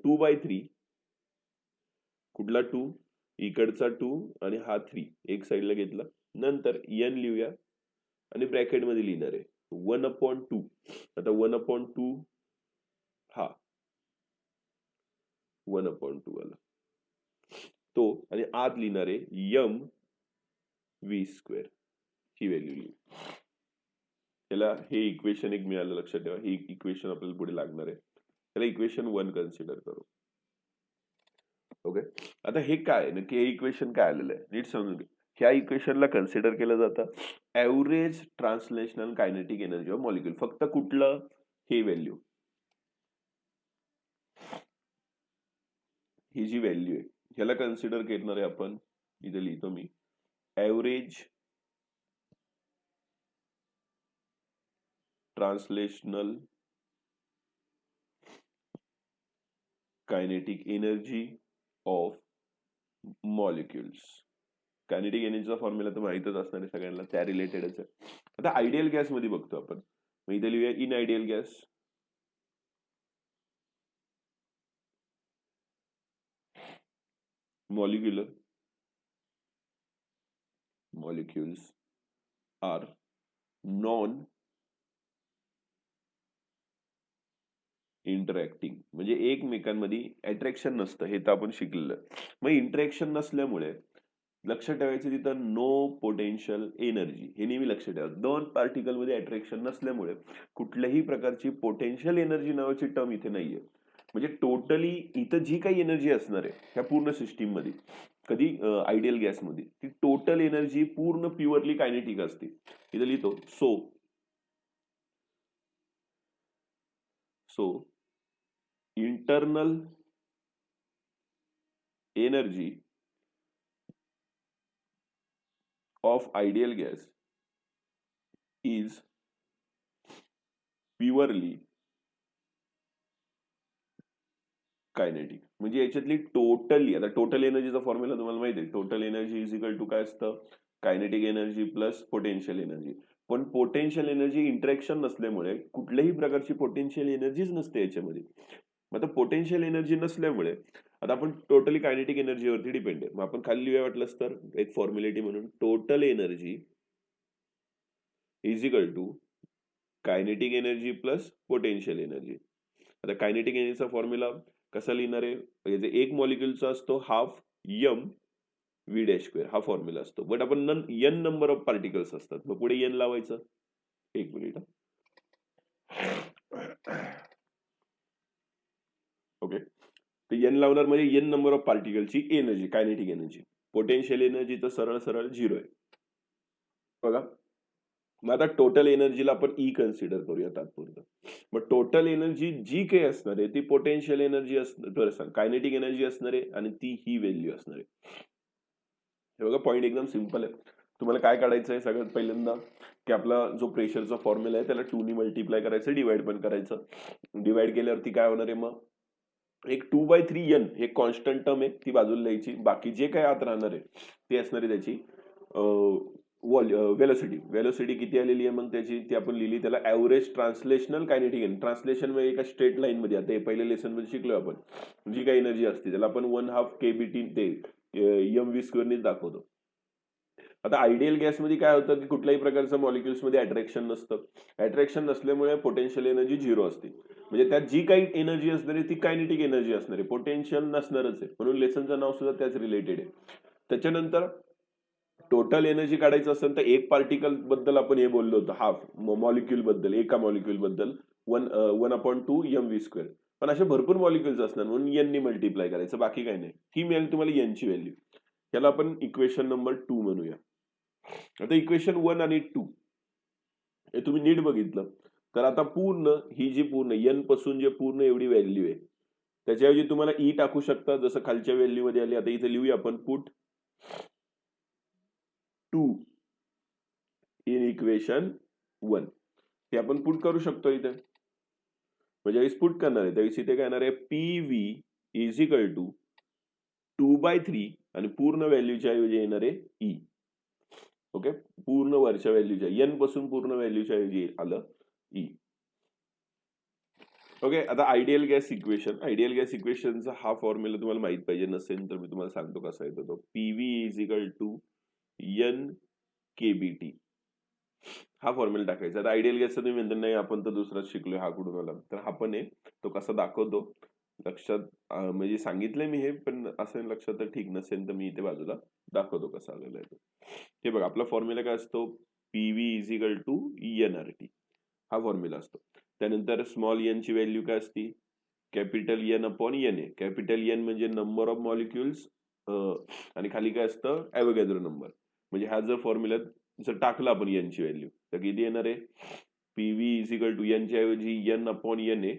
2/3. कुठला 2? इकडचा 2 आणि हा 3 एक साईडला घेतला. नंतर n लिहूया आणि ब्रॅकेट मध्ये लिहिणार आहे 1/2. आता 1/2 हा 1/2 आला तो, आणि आत लिहिणार आहे m v स्क्वेअर, ही व्हॅल्यू लिहू. त्याला हे इक्वेशन एक मिळालं, लक्षात ठेवा. हे इक्वेशन आपल्याला पुढे लागणार आहे. त्याला इक्वेशन 1 कन्सिडर करू. ओके. आता हे काय नक्की, हे इक्वेशन काय आलेलं आहे नीट समजून घ्या. ह्या इक्वेशनला कन्सिडर केलं जातं average translational kinetic energy of molecule. फक्त कुठलं, हे व्हॅल्यू, ही जी व्हॅल्यू आहे ह्याला कन्सिडर करणार आहे आपण. इथे लिहितो मी average translational kinetic energy of molecules. Kinetic एनर्जीचा फॉर्म्युला तर माहितच असणार आहे सगळ्यांना, त्या रिलेटेडच आहे. आता आयडियल गॅस मध्ये बघतो आपण. मग इथे लिहूया in ideal gas. molecules are non interacting, म्हणजे एकमेकांमध्ये अट्रॅक्शन नसतं, हे तर आपण शिकलेलं. मग इंटरॅक्शन नसल्यामुळे लक्षात ठेवायचं तिथं नो पोटेन्शियल एनर्जी. हे नेहमी लक्षात ठेवा. दोन पार्टिकल मध्ये अट्रॅक्शन नसल्यामुळे कुठल्याही प्रकारची पोटेन्शियल एनर्जी नावाची टर्म इथे नाहीये. म्हणजे टोटली इथं जी काही एनर्जी असणार आहे ह्या पूर्ण सिस्टीम मध्ये, कधी आयडियल गॅसमध्ये, ती टोटल एनर्जी पूर्ण प्युअरली कायनेटिक असते. इथं लिहितो so internal energy of ideal gas is purely kinetic. म्हणजे याच्यातली टोटली, आता टोटल एनर्जीचा फॉर्म्युला तुम्हाला माहिती आहे, total energy is equal to काय असतं, kinetic energy plus potential energy. पण पोटेन्शियल एनर्जी इंटरॅक्शन नसल्यामुळे कुठल्याही प्रकारची पोटेन्शियल एनर्जीच नसते याच्यामध्ये. आता पोटेन्शियल एनर्जी नसल्यामुळे आता आपण टोटली कायनेटिक एनर्जीवरती डिपेंड आहे. मग आपण खाली लिहूया वाटलंच तर एक फॉर्म्युलेटी म्हणून, total energy is equal to kinetic energy plus potential energy. आता कायनेटिक एनर्जीचा फॉर्म्युला कसा लिहिणार आहे, एक मॉलिक्युलचा असतो half m v dash square, हा फॉर्म्युला असतो. बट आपण n नंबर ऑफ पार्टिकल्स असतात, मग पुढे n लावायचं. एक मिनिट. ओके. तर n लावणार म्हणजे n नंबर ऑफ पार्टिकलची energy, kinetic energy. Potential energy तर सरळ सरळ 0 आहे बघा. मग आता टोटल एनर्जीला आपण ई कन्सिडर करूया तात्पुरतं. मग टोटल एनर्जी जी काही असणार आहे ती पोटेन्शियल एनर्जी असणार, कायनेटिक एनर्जी असणार आहे, आणि ती ही व्हॅल्यू असणार आहे. हे बघा पॉईंट एकदम सिंपल आहे. तुम्हाला काय काढायचं आहे सगळ्यात पहिल्यांदा, की आपला जो प्रेशरचा फॉर्म्युला आहे त्याला 2 ने मल्टिप्लाय करायचं, डिवाइड पण करायचं. डिवाइड केल्यावरती काय होणार आहे, मग एक 2/3n हे कॉन्स्टंट टर्म आहे, ती बाजूला लिहायची. बाकी जे काय आत राहणार आहे ते असणारी त्याची वेलोसिटी. वेलोसिटी किती आलेली आहे मग त्याची, ती आपण लिहिली. त्याला average translational kinetic energy. Translation म्हणजे एका स्ट्रेट लाईन मध्ये, आता पहिल्या लेसन मध्ये शिकलो आपण, जी काही एनर्जी असते त्याला आपण 1/2 kBt ते mv स्क्वेअरनेच दाखवतो. आता आयडियल गॅसमध्ये काय होतं, की कुठल्याही प्रकारचं मॉलिक्युल्स मध्ये अट्रॅक्शन नसतं. अट्रॅक्शन नसल्यामुळे पोटेन्शियल एनर्जी 0 असते. म्हणजे त्यात जी काही एनर्जी असणार आहे ती कायनेटिक एनर्जी असणार आहे, पोटेन्शियल नसणारच आहे. म्हणून लेसनचं नाव सुद्धा त्याच रिलेटेड आहे. त्याच्यानंतर टोटल एनर्जी काढायचं असेल तर एक पार्टिकल बद्दल आपण हे बोललो होतो, हाफ मॉलिक्युल बद्दल, एका मॉलिक्युल बद्दल 1/2 mv स्क्वेअर. पण असे भरपूर मॉलिक्युल्स असणार म्हणून n ने मल्टिप्लाय करायचं, बाकी काही नाही. ही मिळेल तुम्हाला n ची व्हॅल्यू. याला आपण इक्वेशन नंबर 2 म्हणूया. आता इक्वेशन 1 आणि 2 हे तुम्ही नीट बघितलं तर आता पूर्ण ही जी पूर्ण n पासून जे पूर्ण एवढी व्हॅल्यू आहे त्याच्याऐवजी तुम्हाला ई टाकू शकता, जसं खालच्या व्हॅल्यू मध्ये आली. आता इथे लिहूया आपण पुट 2 इन इक्वेशन 1. हे आपण पुट करू शकतो इथे. म्हणजे ज्यावेळेस पुट करणार आहे त्यावेळेस इथे काय येणार आहे, P V is equal to 2/3 आणि पूर्ण व्हॅल्यूच्या ऐवजी येणार आहे ई. ओके. पूर्ण वरच्या व्हॅल्यूच्या n पासून पूर्ण व्हॅल्यूच्या ऐवजी आलं ई. ओके, आता आयडियल गॅस इक्वेशनचा हा फॉर्म्युला तुम्हाला माहित पाहिजे, नसेल तर मी तुम्हाला सांगतो कसा येतो तो. PV is equal to N KBT, हा फॉर्म्युला टाकायचा. आता आयडियल गॅसचा तुम्ही म्हणता नाही आपण तर दुसराच शिकलोय, हा कुठून आला, तर हा पण आहे, तो कसा दाखवतो लक्षात, म्हणजे सांगितलंय मी हे, पण असं लक्षात तर ठीक नसेल तर मी इथे बाजूला दाखवतो कसा आलेला आहे तो. हे बघा, आपला फॉर्म्युला काय असतो, PV is equal to NRT, हा फॉर्म्युला असतो. त्यानंतर स्मॉल एन ची व्हॅल्यू काय असती, capital N upon N A. Capital N म्हणजे नंबर ऑफ मॉलिक्युल्स, आणि खाली काय असतं, ॲव्होगॅड्रो नंबर. म्हणजे हा जर फॉर्म्युला जर टाकला आपण एन ची व्हॅल्यू तर किती येणार आहे, PV is equal to N च्या ऐवजी एन अपॉन एन ए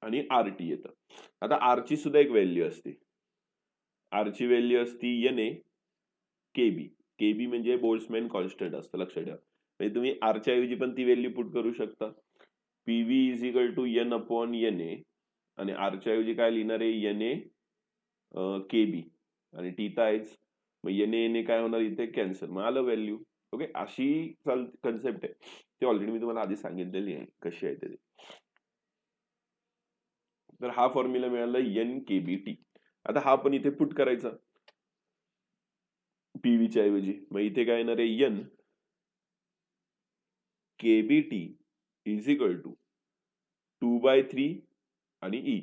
आणि आर टी येतं. आता आर ची सुद्धा एक व्हॅल्यू असते, आर ची व्हॅल्यू असती एन ए केबी. केबी म्हणजे बोल्ट्झमॅन कॉन्स्टंट असतं, लक्षात ठेवा. म्हणजे तुम्ही आर च्या ऐवजी पण ती व्हॅल्यू पुट करू शकता, PV is equal to N upon N A, आणि आर च्या ऐवजी काय लिहिणार आहे, एन ए केबी, आणि टी तर आहेच, मग एन ए काय होणार इथे, कॅन्सल, मग आलं व्हॅल्यू. ओके, अशी कन्सेप्ट आहे, ते ऑलरेडी मी तुम्हाला आधी सांगितलेली आहे कशी आहे ते. तर हा फॉर्म्युला मिळाला एन केबी टी. आता हा पण इथे पुट करायचा पीव्ही च्या ऐवजी, मग इथे काय येणार आहे, N KB T is equal to 2/3 आणि ई.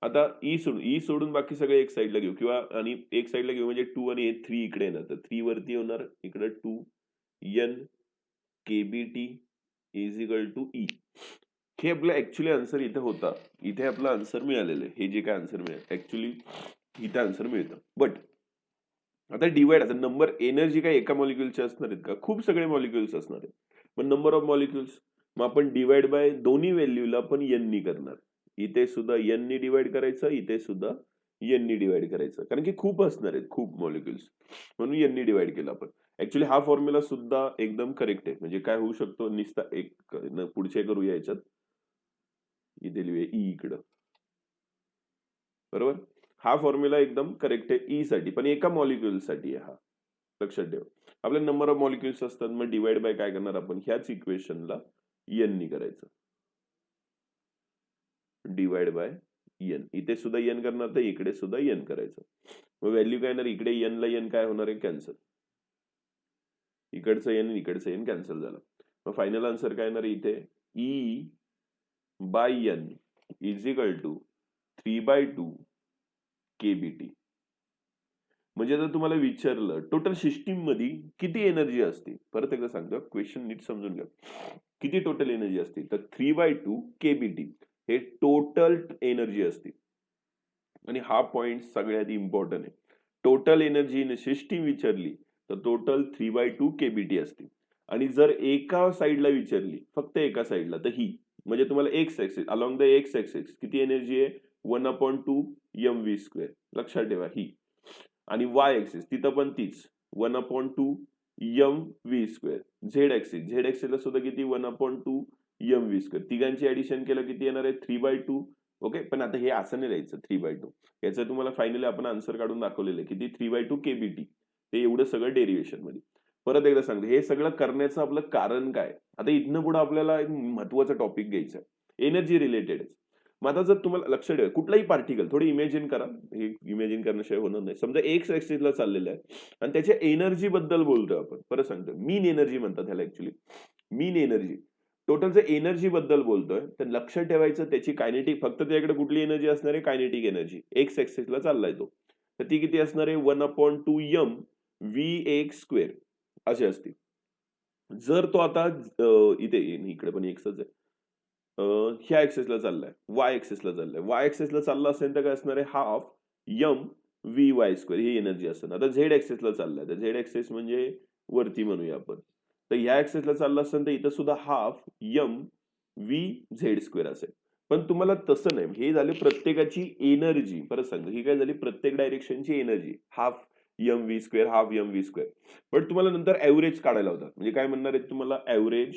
आता ई सोडून बाकी सगळे एक साईडला घेऊ, किंवा आणि एक साईडला घेऊ म्हणजे 2 आणि 3 इकडे येणार, तर 3 वरती होणार इकडे 2 N KBT is equal to E. हे आपलं ऍक्च्युअली आन्सर इथे होता, इथे आपलं आन्सर मिळालेलं आहे. हे जे काय आन्सर मिळालं ऍक्च्युअली इथे आन्सर मिळतं. बट आता डिवाइड, आता नंबर एनर्जी काय एका मॉलिक्युलचे असणार आहेत का, खूप सगळे मॉलिक्युल्स असणार आहेत, पण नंबर ऑफ मॉलिक्युल्स, मग आपण डिवाइड बाय दोन्ही व्हॅल्यूला आपण एन नी करणार. इथे सुद्धा एन नी डिवाइड करायचं, इथे सुद्धा एन नी डिवाइड करायचं, कारण की खूप असणार आहेत, खूप मॉलिक्युल्स, म्हणून एन नी डिवाइड केलं आपण. ऍक्च्युअली हा फॉर्म्युला सुद्धा एकदम करेक्ट आहे. म्हणजे काय होऊ शकतो, निस्ता एक पुढचे करूया याच्यात, इथे लिहूया ई इकडं, बरोबर. हा फॉर्म्युला एकदम करेक्ट आहे ई साठी, पण एका मॉलिक्युल साठी आहे हा, लक्षात ठेवा. आपले नंबर ऑफ मॉलिक्युल्स असतात, मग डिवाइड बाय काय करणार आपण, ह्याच इक्वेशनला एन नी करायचं, डिवाइड बाय एन. इथे सुद्धा एन करणार तर इकडे सुद्धा एन करायचं, मग व्हॅल्यू काय येणार, इकडे एन ला एन काय होणार आहे, कॅन्सल, इकडचं एन इकडचं एन कॅन्सल झालं. मग फायनल आन्सर काय येणार इथे, E by N is equal to 3/2 KBT. म्हणजे जर तुम्हाला विचारलं टोटल सिस्टीम मध्ये किती एनर्जी असते, परत एकदा सांगतो, क्वेश्चन नीट समजून घ्या, किती टोटल एनर्जी असते, तर 3/2 केबीटी हे टोटल एनर्जी असते. आणि हा पॉइंट सगळ्यात इम्पॉर्टंट आहे. टोटल एनर्जी इन सिस्टीम विचारली तर टोटल 3/2 केबीटी असते. आणि जर एका साईडला विचारली, फक्त एका साईडला, तर ही, म्हणजे तुम्हाला x axis, along the x axis किती एनर्जी आहे, 1/2 mv², लक्षात ठेवा ही. आणि वाय ऍक्सिस तिथं पण तीच, 1/2 mv². झेड ऍक्सिसला सुद्धा किती, 1/2 mv². तिघांची ऍडिशन केलं किती येणार आहे, 3/2. ओके, पण आता हे असं नाही राहायचं 3/2, याचं तुम्हाला फायनली आपण आन्सर काढून दाखवलेलं आहे किती, 3/2 केबीटी. ते एवढं सगळं डेरिवेशन मध्ये. परत एकदा सांगतो, हे सगळं करण्याचं आपलं कारण काय. आता इथनं पुढे आपल्याला एक महत्वाचा टॉपिक घ्यायचा आहे, एनर्जी रिलेटेड. मग आता जर तुम्हाला लक्षात ठेवा, कुठलाही पार्टिकल थोडी इमॅजिन करा, हे इमॅजिन करण्याशिवाय होणार नाही. समजा एक्स ऍक्सिसला चाललेलं आहे आणि त्याच्या एनर्जी बद्दल बोलतोय आपण, परत सांगतो, मीन एनर्जी म्हणतात ह्याला ऍक्च्युली, मीन एनर्जी. टोटल जर एनर्जी बद्दल बोलतोय तर लक्षात ठेवायचं त्याची कायनेटिक, फक्त त्याच्याकडे कुठली एनर्जी असणार आहे, कायनेटिक एनर्जी. एक्स ऍक्सिसला चाललाय तो, तर ती किती असणार आहे, 1/2 mv², अशी असते. जर तो आता इथे इकडे पण एक्सच आहे, ह्या ऍक्सिसला चाललाय, वाय ऍक्सिसला चाललाय, वाय ऍक्सिसला चालला असेल तर काय असणार आहे, हाफ mvy², ही एनर्जी असणार. आता झेड ऍक्सिसला चाललाय, तर झेड ऍक्सिस म्हणजे वरती म्हणूया आपण, तर ह्या ऍक्सिसला चालला असेल तर इथं सुद्धा हाफ mvz² असेल. पण तुम्हाला तसं नाही, हे झाले प्रत्येकाची एनर्जी. परत सांगतो, ही काय झाली प्रत्येक डायरेक्शनची energy, half mv², half mv². पण तुम्हाला नंतर ऍव्हरेज काढायला होता, म्हणजे काय म्हणणार आहे तुम्हाला, average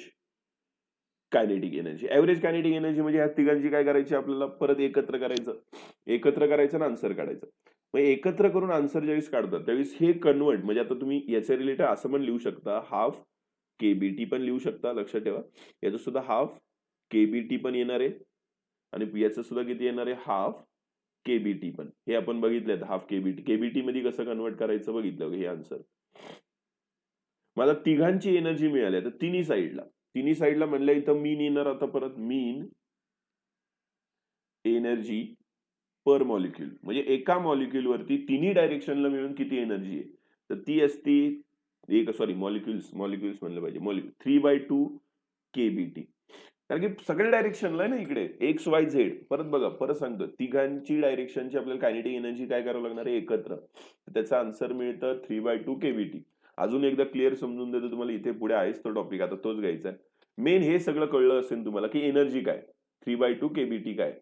kinetic energy. Average kinetic energy म्हणजे ह्या तिघांची काय करायची, आपल्याला परत एकत्र करायचं आणि आन्सर काढायचं. मग एकत्र करून आन्सर ज्यावेळेस काढतात त्यावेळेस हे कन्वर्ट, म्हणजे आता तुम्ही याच्या रिलेटेड असं पण लिहू शकता, हाफ केबीटी पण लिहू शकता, लक्षात ठेवा. याचं सुद्धा हाफ केबीटी पण येणार आहे आणि याचं सुद्धा किती येणार आहे, हाफ केबीटी पण. हे आपण बघितलं हाफ केबीटी. केबीटी मध्ये कसं कन्वर्ट करायचं बघितलं हे आन्सर. मला तिघांची एनर्जी मिळाली तर तिन्ही साईडला म्हणलं इथं मीन येणार. आता परत मीन एनर्जी पर मॉलिक्यूल म्हणजे एका मॉलिक्यूल वरती तिन्ही डायरेक्शनला मिळून किती एनर्जी आहे, तर ती असती सॉरी मॉलिक्युल्स म्हणलं पाहिजे 3/2 केबीटी. कारण की सगळ्या डायरेक्शनला आहे ना इकडे एक्स वाय झेड. परत बघा, परत सांगतो, तिघांची डायरेक्शनची आपल्याला कायनेटिक एनर्जी काय करावं लागणार आहे, एकत्र. त्याचं आन्सर मिळतं 3/2 केबीटी. अजून एकदा क्लिअर समजून देतो तुम्हाला, इथे पुढे आहेच तो टॉपिक, आता तोच घ्यायचा आहे. मेन हे सगळं कळलं असेल तुम्हाला की एनर्जी काय, 3/2 केबीटी काय.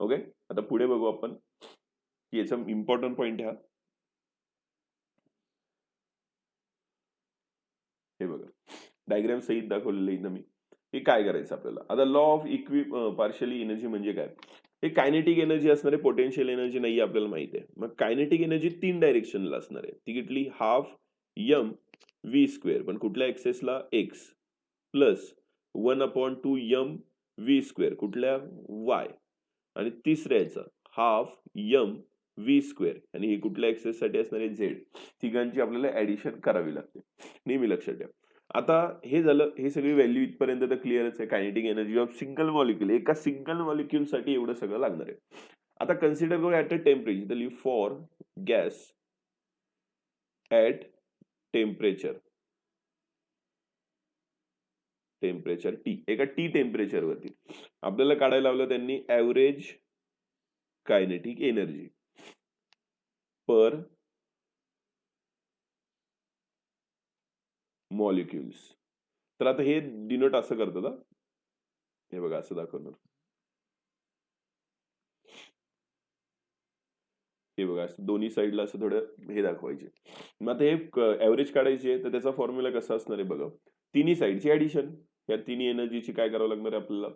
ओके, आता पुढे बघू आपण की याचा इम्पॉर्टंट पॉइंट हा. हे बघा डायग्राम सहित दाखवलेलं इथं मी. हे काय करायचं आपल्याला आता, लॉ ऑफ पार्शियली एनर्जी म्हणजे काय. हे कायनेटिक एनर्जी असणार आहे, पोटेन्शियल एनर्जी नाही आपल्याला माहिती आहे. मग कायनेटिक एनर्जी 3 डायरेक्शनला असणार आहे. ती कुठली, हाफ एम व्ही स्क्वेअर, पण कुठल्या एक्सेसला, X, plus 1/2 M V square कुठल्या, वाय, आणि तिसऱ्याचं हाफ एम व्ही स्क्वेअर आणि ही कुठल्या एक्सेस साठी असणार आहे, झेड. तिघांची आपल्याला ऍडिशन करावी लागते, नेहमी लक्षात ठेवा. आता हे झालं, हे सगळी व्हॅल्यू इथपर्यंत तर क्लिअरच आहे. Kinetic energy of single molecule, एका सिंगल मॉलिक्युल साठी एवढं सगळं लागणार आहे. आता कन्सिडर करू at a temperature, live for gas at temperature T. एका टी टेम्परेचर वरती आपल्याला काढायला लावलं त्यांनी average kinetic energy per molecules. तर आता हे डिनोट असं करतात, हे बघा असं दाखवणार. हे बघा दोन्ही साईडला असं थोडं हे दाखवायचे. मग आता हे ऍव्हरेज काढायची आहे, तर त्याचा फॉर्म्युला कसा असणार आहे बघा, तिन्ही साईडची ऍडिशन, या तिन्ही एनर्जीची काय करावं लागणार आहे आपल्याला,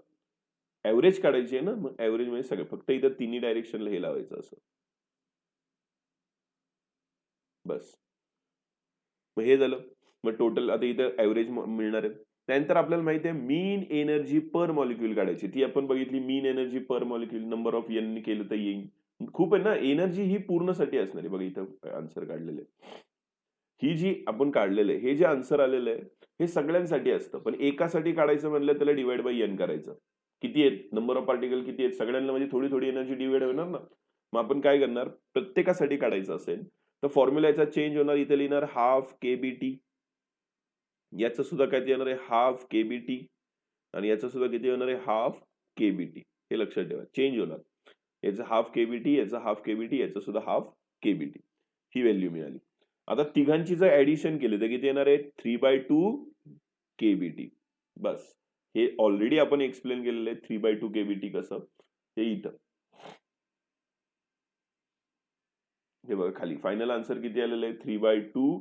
ऍव्हरेज काढायची आहे ना. मग ऍव्हरेज म्हणजे सगळं फक्त इथं तिन्ही डायरेक्शनला हे लावायचं असं, बस. मग हे झालं. मग टोटल आता इथं ऍव्हरेज मिळणार आहे. त्यानंतर आपल्याला माहिती आहे मीन एनर्जी पर मॉलिक्युल काढायची, ती आपण बघितली. Mean energy per molecule number of N केलं तर येईल. खूप आहे ना, एनर्जी ही पूर्णसाठी असणार आहे. बघा इथं आन्सर काढलेलं आहे, ही जी आपण काढलेलं आहे, हे जे आन्सर आलेलं आहे हे सगळ्यांसाठी असतं, पण एकासाठी काढायचं म्हणलं त्याला डिवाइड बाय एन करायचं. किती आहेत, नंबर ऑफ पार्टिकल किती आहेत सगळ्यांना, म्हणजे थोडी थोडी एनर्जी डिवाइड होणार ना. मग आपण काय करणार, प्रत्येकासाठी काढायचं असेल तर फॉर्म्युला याचा चेंज होणार. इथे लिहिणार हाफ केबीटी, याचं सुद्धा काय येणार आहे, हाफ केबीटी, आणि याचं सुद्धा किती होणार आहे, हाफ केबीटी. हे लक्षात ठेवा, चेंज होणार. याचं हाफ केबीटी, याचं हाफ केबीटी, याचं सुद्धा हाफ केबीटी. ही व्हॅल्यू मिळाली. आता तिघांची जर ऍडिशन केली तर किती येणार आहे, 3/2 केबीटी. बस, हे ऑलरेडी आपण एक्सप्लेन केलेलं आहे 3/2 केबीटी कसं. हे इथं हे बघा खाली फायनल आन्सर किती आलेलं आहे, 3/2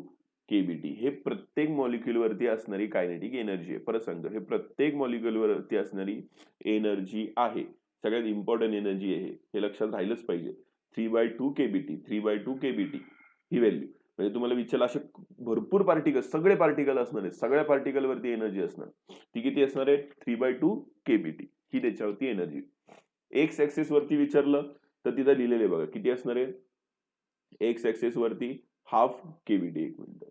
केबीटी. हे प्रत्येक मॉलिक्युल वरती असणारी कायनेटिक एनर्जी आहे. परत सांगतो, हे प्रत्येक मॉलिक्युल वरती असणारी एनर्जी आहे. सगळ्यात इम्पॉर्टंट एनर्जी आहे, हे लक्षात राहिलंच पाहिजे. 3/2 केबीटी, 3/2 केबीटी ही व्हॅल्यू. म्हणजे तुम्हाला विचारलं, असे भरपूर पार्टिकल, सगळे पार्टिकल असणार आहेत, सगळ्या पार्टिकल वरती एनर्जी असणार. ती किती असणार आहे, 3/2 केबीटी ही त्याच्यावरती एनर्जी. एक्स ऍक्सिस वरती विचारलं तर तिथं लिहिलेले बघा किती असणार आहे, एक्स ऍक्सिस वरती हाफ केबीटी, एक मिनिट,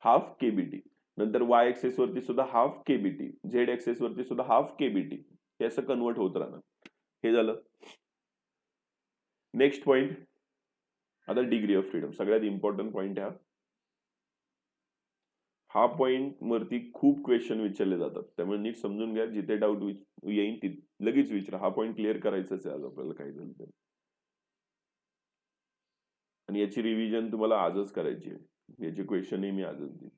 हाफ केबीटी. नंतर वाय ऍक्सिस वरती सुद्धा हाफ केबीटी, झेड ऍक्सिस वरती सुद्धा हाफ केबीटी. हे असं कन्वर्ट होत राहणार. हे झालं. नेक्स्ट पॉइंट, आता डिग्री ऑफ फ्रीडम, सगळ्यात इम्पॉर्टंट पॉइंट हा पॉइंट वरती खूप क्वेश्चन विचारले जातात, त्यामुळे नीट समजून घ्या. जिथे डाऊट येईल लगेच विचारा. हा पॉइंट क्लिअर करायचाच आहे आज आपल्याला, काय झालं तर. आणि याची रिव्हिजन तुम्हाला आजच करायची आहे, याचे क्वेश्चनही मी आजच देईन.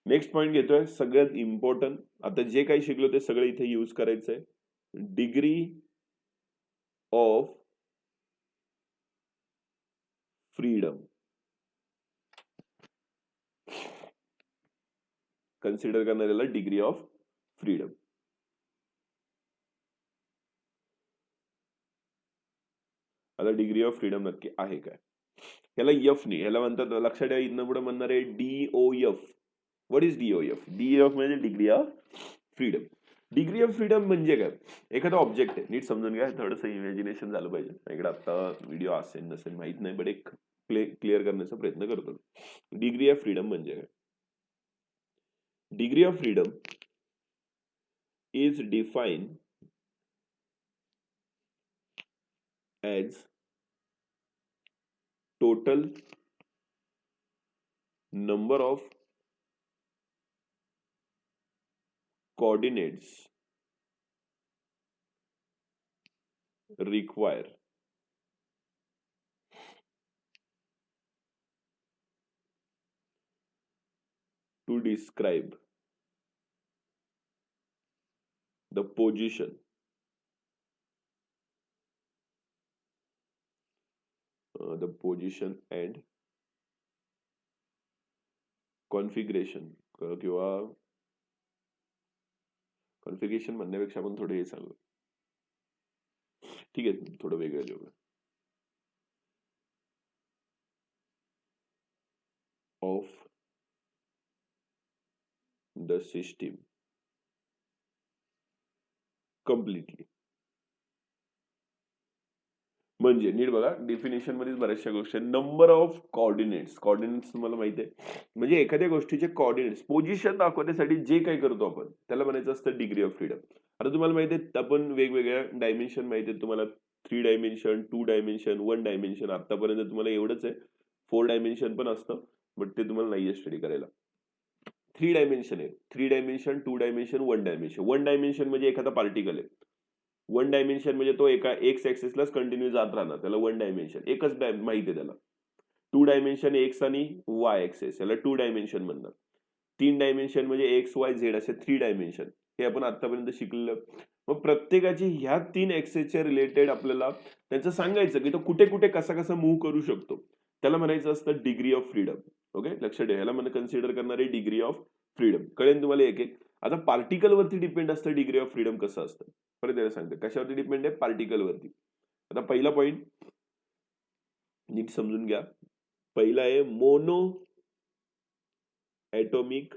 नेक्स्ट पॉइंट घेतोय, सगळ्यात इम्पॉर्टंट. आता जे काही शिकलो ते सगळं इथे यूज करायचंय. डिग्री ऑफ फ्रीडम कन्सिडर करणार याला डिग्री ऑफ फ्रीडम. आता डिग्री ऑफ फ्रीडम नक्की आहे काय? याला एफ नाही, याला म्हणतात, लक्षात ठेवा इथनं पुढे म्हणणार आहे DOF. What is DOF? DOF म्हणजे degree of freedom. Degree of freedom म्हणजे काय? एखादा ऑब्जेक्ट आहे, नीट समजून घ्या, थोडंसं इमॅजिनेशन झालं पाहिजे. इकडे आता व्हिडिओ असेल नसेल माहित नाही, बट एक क्लिअर करण्याचा प्रयत्न करतो. डिग्री ऑफ फ्रीडम म्हणजे काय? Degree of freedom is define as total number of coordinates required to describe the position and configuration किंवा कॉन्फिगरेशन म्हणण्यापेक्षा आपण थोडं हे सांगू, ठीक आहे, थोडं वेगळं लिहू. Of the system completely. म्हणजे नीट बघा, डेफिनेशन मध्ये बऱ्याचशा गोष्टी, नंबर ऑफ कॉर्डिनेट्स तुम्हाला माहिती आहे, म्हणजे एखाद्या गोष्टीचे कॉर्डिनेट्स पोझिशन दाखवण्यासाठी जे काही करतो आपण त्याला म्हणायचं असतं डिग्री ऑफ फ्रीडम. आता तुम्हाला माहिती आहे आपण वेगवेगळ्या डायमेन्शन माहिती आहे तुम्हाला, 3 डायमेन्शन, 2 डायमेन्शन, 1 डायमेन्शन. आतापर्यंत तुम्हाला एवढंच आहे, 4 डायमेन्शन पण असतं बट ते तुम्हाला नाहीये स्टडी करायला. 3 डायमेन्शन आहे, 3 डायमेन्शन, 2 डायमेन्शन, 1 डायमेन्शन. 1 डायमेन्शन म्हणजे एखादा पार्टिकल आहे. 1 डायमेन्शन म्हणजे तो एका एक्स ऍक्सिसलाच कंटिन्यू जात राहणार, त्याला 1 डायमेन्शन. एकच माहिती आहे त्याला. 2 डायमेन्शन एक्स आणि वाय ऍक्सिस, याला 2 डायमेन्शन म्हणतात. 3 डायमेन्शन म्हणजे एक्स वाय झेड असे 3 डायमेन्शन. हे आपण आतापर्यंत शिकलेलं. मग प्रत्येकाची ह्या 3 ऍक्सिसच्या रिलेटेड आपल्याला त्यांचं सांगायचं की तो कुठे कुठे कसा कसा मूव्ह करू शकतो, त्याला म्हणायचं असतं डिग्री ऑफ फ्रीडम. ओके, लक्षात ठेवा, याला म्हणजे कन्सिडर करणारे डिग्री ऑफ फ्रीडम. कळेल तुम्हाला एक एक. आता पार्टिकल वरती डिपेंड असतं डिग्री ऑफ फ्रीडम कसं असतं. परत त्याला सांगते कशावरती डिपेंड आहे, पार्टिकल वरती. आता पहिला पॉइंट नीट समजून घ्या. पहिला आहे मोनो ऍटॉमिक.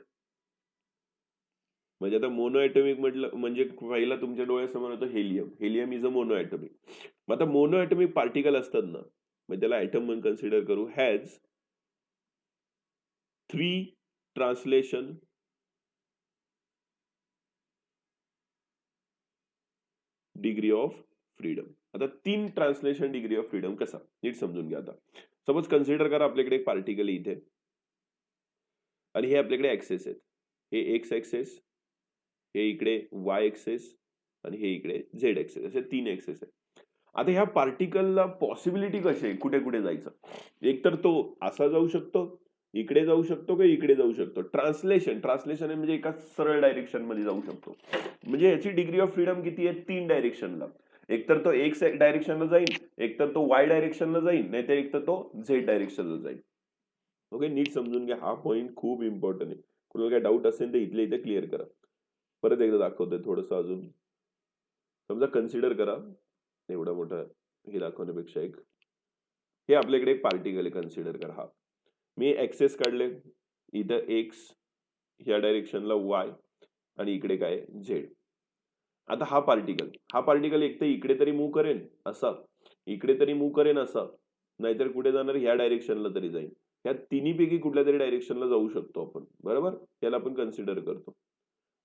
म्हणजे आता मोनो ऍटॉमिक म्हटलं म्हणजे पहिला तुमच्या डोळ्यासमोर होतं helium. Helium is a mono atomic. मग आता मोनो ऍटॉमिक पार्टिकल असतात ना, मग त्याला ऍटम म्हणून कन्सिडर करू. Has 3 translation degree of freedom. आता 3 ट्रान्सलेशन डिग्री ऑफ फ्रीडम कसा, नीट समजून घ्या. आता सपोज कन्सिडर करा आपल्याकडे एक पार्टिकल इथे आणि हे आपल्याकडे ऍक्सेस आहेत. हे एक्स ऍक्सेस, हे इकडे वाय ऍक्सेस आणि हे इकडे झेड ऍक्सेस, असे 3 ऍक्सेस आहेत. आता ह्या पार्टिकलला पॉसिबिलिटी कशी आहे कुठे कुठे जायचं. एक तर तो असा जाऊ शकतो, इकडे जाऊ शकतो, का इकडे जाऊ शकतो. ट्रान्सलेशन म्हणजे एका सरळ डायरेक्शन मध्ये जाऊ शकतो. म्हणजे याची डिग्री ऑफ फ्रीडम किती आहे, 3 डायरेक्शनला. एकतर तो एक्स डायरेक्शनला जाईल, एकतर तो वाय डायरेक्शनला जाईल, नाहीतर एकतर तो झेड डायरेक्शनला जाईल. ओके, नीट समजून घ्या, हा पॉइंट खूप इम्पॉर्टंट आहे. कुणाला काय डाऊट असेल तर इथले इथे क्लिअर करा. परत एकदा दाखवतोय थोडंसं अजून. समजा कन्सिडर करा, एवढा मोठा हे दाखवण्यापेक्षा एक, हे आपल्याकडे एक पार्टिकल आहे, कन्सिडर करा. हा मी ऍक्सेस काढले, इथं एक्स, ह्या डायरेक्शनला वाय आणि इकडे काय झेड. आता हा पार्टिकल एक तर इकडे तरी मूव्ह करेन असा, इकडे तरी मूव्ह करेन असा, नाहीतर कुठे जाणार ह्या डायरेक्शनला तरी जाईल. ह्या तिन्हीपैकी कुठल्या तरी डायरेक्शनला जाऊ शकतो आपण, बरोबर. त्याला आपण कन्सिडर करतो.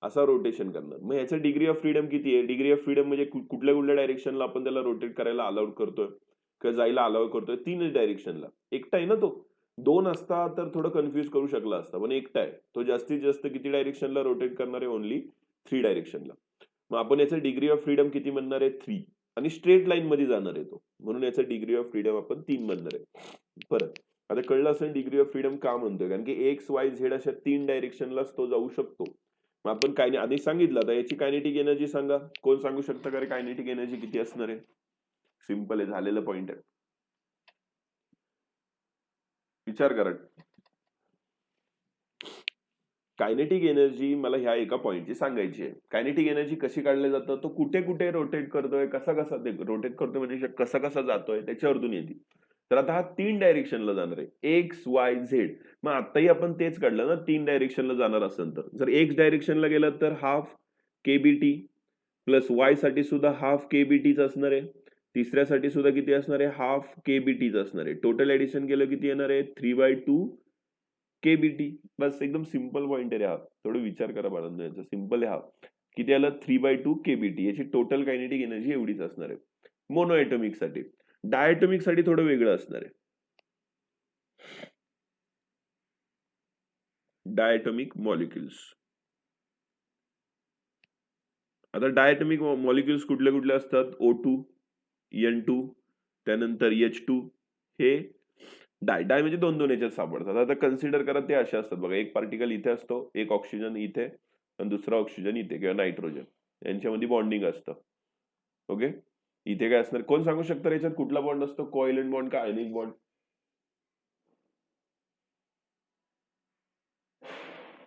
असा रोटेशन करणार. मग ह्याचं डिग्री ऑफ फ्रीडम किती आहे. डिग्री ऑफ फ्रीडम म्हणजे कुठल्या कुठल्या डायरेक्शनला आपण त्याला रोटेट करायला अलाउड करतोय किंवा जायला अलाउड करतोय. 3 डायरेक्शनला. एकटा आहे ना तो. 2 असता तर थोडं कन्फ्युज करू शकला असता, पण एकटा आहे तो. जास्तीत जास्त किती डायरेक्शनला रोटेट करणार आहे, ओनली 3 डायरेक्शनला. मग आपण याचं डिग्री ऑफ फ्रीडम किती म्हणणार आहे, 3. आणि स्ट्रेट लाईन मध्ये जाणार आहे तो, म्हणून याचं डिग्री ऑफ फ्रीडम आपण 3 म्हणणार आहे. परत आता कळलं असेल डिग्री ऑफ फ्रीडम का म्हणतोय, कारण की एक्स वाय झेड अशा 3 डायरेक्शनलाच तो जाऊ शकतो. मग आपण काय आधी सांगितलं, आता याची कायनेटिक एनर्जी सांगा. कोण सांगू शकतं का रे कायनेटिक एनर्जी किती असणार आहे. सिंपल आहे, झालेलं पॉइंट आहे. विचार करा. कायनेटिक एनर्जी मला ह्या एका पॉइंटची सांगायची आहे. कायनेटिक एनर्जी कशी काढली जातं, तो कुठे कुठे रोटेट करतोय, कसा कसा रोटेट करतोय म्हणजे कसा कसा जातोय त्याच्यावरतून येते. तर आता हा 3 डायरेक्शनला जाणार आहे, एक्स वाय झेड. मग आताही आपण तेच काढलं ना, 3 डायरेक्शनला जाणार असेल तर. जर एक्स डायरेक्शनला गेलं तर हाफ केबीटी प्लस वाय साठी सुद्धा हाफ केबीटीच असणार आहे. तिसऱ्यासाठी सुद्धा किती असणार आहे, हाफ केबीटीच असणार आहे. टोटल ऍडिशन केलं किती येणार आहे, 3/2 केबीटी. बस एकदम सिंपल पॉइंट आहे रे हा. थोडं विचार करा बाळांनो, याचा सिंपल आहे हा. किती आलं, 3/2 केबीटी. याची टोटल कायनेटिक एनर्जी एवढीच असणार आहे मोनोएटॉमिक साठी. डायटॉमिक साठी थोडं वेगळं असणार आहे. Diatomic molecules. आता डायटॉमिक मॉलिक्युल्स कुठले कुठले असतात, O2, N2, त्यानंतर H2. हे डाय म्हणजे दोन दोन याच्यात सापडतात. आता कन्सिडर करा ते असे असतात बघा, एक पार्टिकल इथे असतो, एक ऑक्सिजन इथे आणि दुसरा ऑक्सिजन इथे किंवा नायट्रोजन, यांच्यामध्ये बॉन्डिंग असतं. ओके, इथे काय असणार, कोण सांगू शकतं याच्यात कुठला बॉन्ड असतो, कोव्हॅलेंट बॉन्ड का आयनिक बॉन्ड?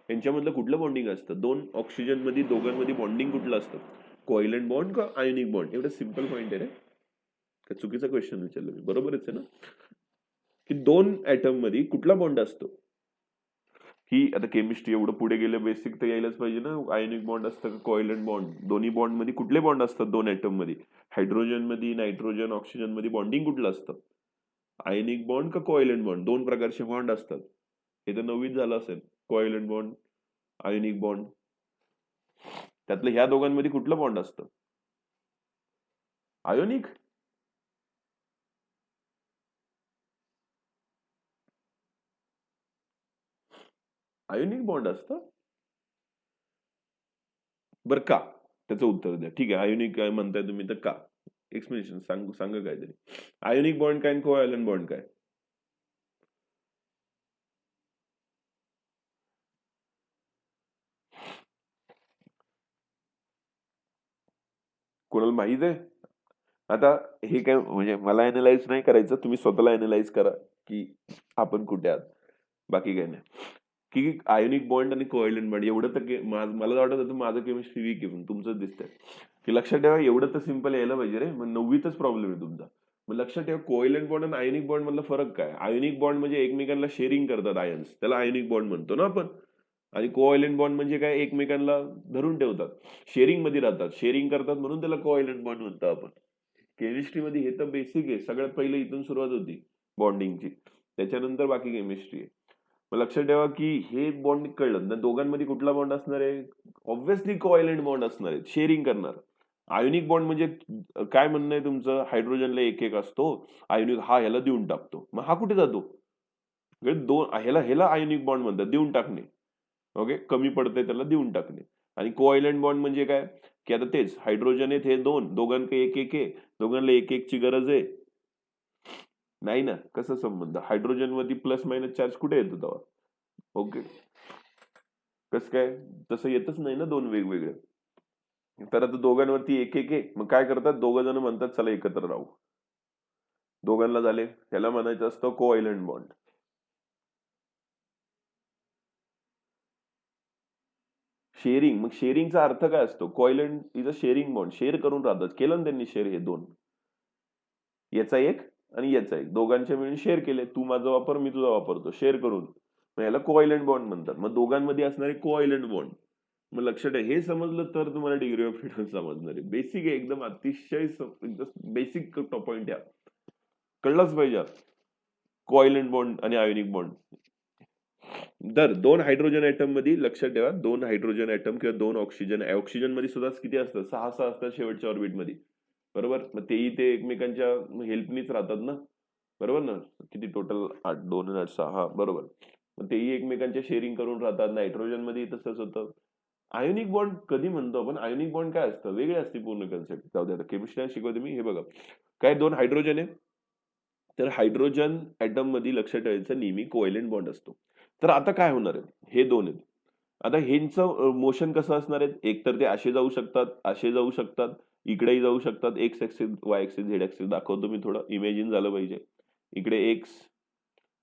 यांच्यामधलं कुठलं बॉन्डिंग असतं, दोन ऑक्सिजन मध्ये दोघांमध्ये बॉन्डिंग कुठलं असतं, कोव्हॅलेंट बॉन्ड का आयनिक बॉन्ड? एवढं सिंपल पॉइंट आहे रे. काय चुकीचा क्वेश्चन विचारलं मी? बरोबरच आहे ना, की दोन ऍटम मध्ये कुठला बॉन्ड असतो. ही आता केमिस्ट्री एवढं पुढे गेलं, बेसिक तर यायलाच पाहिजे ना. आयनिक बॉन्ड असतं का कोव्हॅलेंट बॉन्ड? दोन्ही बॉन्ड मध्ये कुठले बॉन्ड असतात दोन ऍटम मध्ये? हायड्रोजन मध्ये, नायट्रोजन, ऑक्सिजन मध्ये बॉन्डिंग कुठलं असतं, आयनिक बॉन्ड का कोव्हॅलेंट बॉन्ड? दोन प्रकारचे बॉन्ड असतात. हे तर नवीन झालं असेल, कोव्हॅलेंट बॉन्ड, आयनिक बॉन्ड. त्यातलं ह्या दोघांमध्ये कुठलं बॉन्ड असतं, आयोनिक. आयोनिक बॉन्ड असतं. बरं का, त्याचं उत्तर द्या. ठीक आहे, आयोनिक काय म्हणताय तुम्ही तर का, एक्सप्लेनेशन सांगा काहीतरी. आयोनिक बॉन्ड काय आणि कोव्हॅलेंट बॉन्ड काय? कोणाला माहित आहे? आता हे काय म्हणजे मला अॅनलाइज नाही करायचं, तुम्ही स्वतःला अॅनलाइज करा की आपण कुठे आहात, बाकी काही नाही. की आयोनिक बॉन्ड आणि कोव्हॅलेंट बॉन्ड एवढं तर मला वाटत होतं माझं केमिस्ट्री वीक आहे, पण तुमचं दिसतंय की लक्षात ठेवा, एवढं तर सिंपल यायला पाहिजे रे. मग 9वीतच प्रॉब्लेम आहे तुमचा. मग लक्षात ठेवा, कोव्हॅलेंट बॉन्ड आणि आयोनिक बॉन्ड मधला फरक काय? आयोनिक बॉन्ड म्हणजे एकमेकांना शेअरिंग करतात आयन्स, त्याला आयोनिक बॉन्ड म्हणतो ना आपण. आणि कोव्हॅलेंट बॉन्ड म्हणजे काय, एकमेकांना धरून ठेवतात, शेअरिंग मध्ये राहतात, शेअरिंग करतात, म्हणून त्याला कोव्हॅलेंट बॉन्ड म्हणतो आपण. केमिस्ट्रीमध्ये हे तर बेसिक आहे, सगळ्यात पहिले इथून सुरुवात होती बॉन्डिंगची, त्याच्यानंतर बाकी केमिस्ट्री आहे. मग लक्षात ठेवा की हे बॉन्ड कळलं ना, दोघांमध्ये कुठला बॉन्ड असणार आहे, ऑब्व्हियसली कोव्हॅलेंट बॉन्ड असणार आहे, शेअरिंग करणार. आयोनिक बॉन्ड म्हणजे काय म्हणणं आहे तुमचं, हायड्रोजनला एक एक असतो, आयोनिक हा ह्याला देऊन टाकतो, मग हा कुठे जातो, दोन ह्याला आयोनिक बॉन्ड म्हणतात, देऊन टाकणे. ओके, कमी पडते त्याला देऊन टाकणे. आणि कोव्हॅलेंट बॉन्ड म्हणजे काय, की आता तेच हायड्रोजन आहेत हे दोन, दोघांकडे एक एक आहे, दोघांना एक एक ची गरज आहे नाही ना, कसं संबंध, हायड्रोजन मध्ये प्लस मायनस चार्ज कुठे येतो तेव्हा? ओके, कसं काय, तसं येतच नाही ना दोन वेगवेगळे. तर आता दोघांवरती एक एक आहे, मग काय करतात, दोघं जण म्हणतात चला एकत्र राहू, दोघांना झाले, ह्याला म्हणायचं असतं कोव्हॅलेंट बॉन्ड. शेअरिंग, मग शेअरिंगचा अर्थ काय असतो, covalent is a sharing bond, share करून राहतात, केलं ना त्यांनी शेअर, हे दोन, याचा एक आणि याचा एक, दोघांच्या मिळून शेअर केले, तू माझा वापर मी तुझा वापरतो, शेअर करून, मग याला कोव्हॅलेंट बॉन्ड म्हणतात. मग दोघांमध्ये असणारे कोव्हॅलेंट बॉन्ड. मग लक्षात आहे, हे समजलं तर तुम्हाला डिग्री ऑफ फ्रीडम समजणार आहे. बेसिक आहे एकदम, अतिशय बेसिक पॉइंट आहे, कळलंच पाहिजे. कोव्हॅलेंट बॉन्ड आणि आयोनिक बॉन्ड. तर दोन हायड्रोजन ऍटम मध्ये लक्षात ठेवा, दोन हायड्रोजन ऍटम किंवा दोन ऑक्सिजन मध्ये सुद्धा किती असतात, 6 असतात शेवटच्या ऑर्बिट मध्ये, बरोबर. मग तेही ते एकमेकांच्या हेल्पनीच राहतात ना, बरोबर ना. किती टोटल 8, 2 आणि 8 6, बरोबर. मग तेही एकमेकांच्या शेअरिंग करून राहतात. नायट्रोजन मध्ये तसंच होतं. आयोनिक बॉन्ड कधी म्हणतो आपण, आयोनिक बॉन्ड काय असतं, वेगळे असते पूर्ण कन्सेप्ट. जाऊ द्या, केमिस्ट्री शिकवते मी. हे बघा, काय दोन हायड्रोजन आहे, तर हायड्रोजन ऍटम मध्ये लक्षात ठेवायचं नेहमी कोव्हॅलेंट बॉन्ड असतो. तर आता काय होणार आहे, हे दोन आहेत, आता ह्यांचं मोशन कसं असणार आहे, एक तर ते असे जाऊ शकतात, असे जाऊ शकतात, इकडेही जाऊ शकतात. X axis, Y axis, Z axis दाखवतो मी, थोडं इमॅजिन झालं पाहिजे. इकडे एक्स,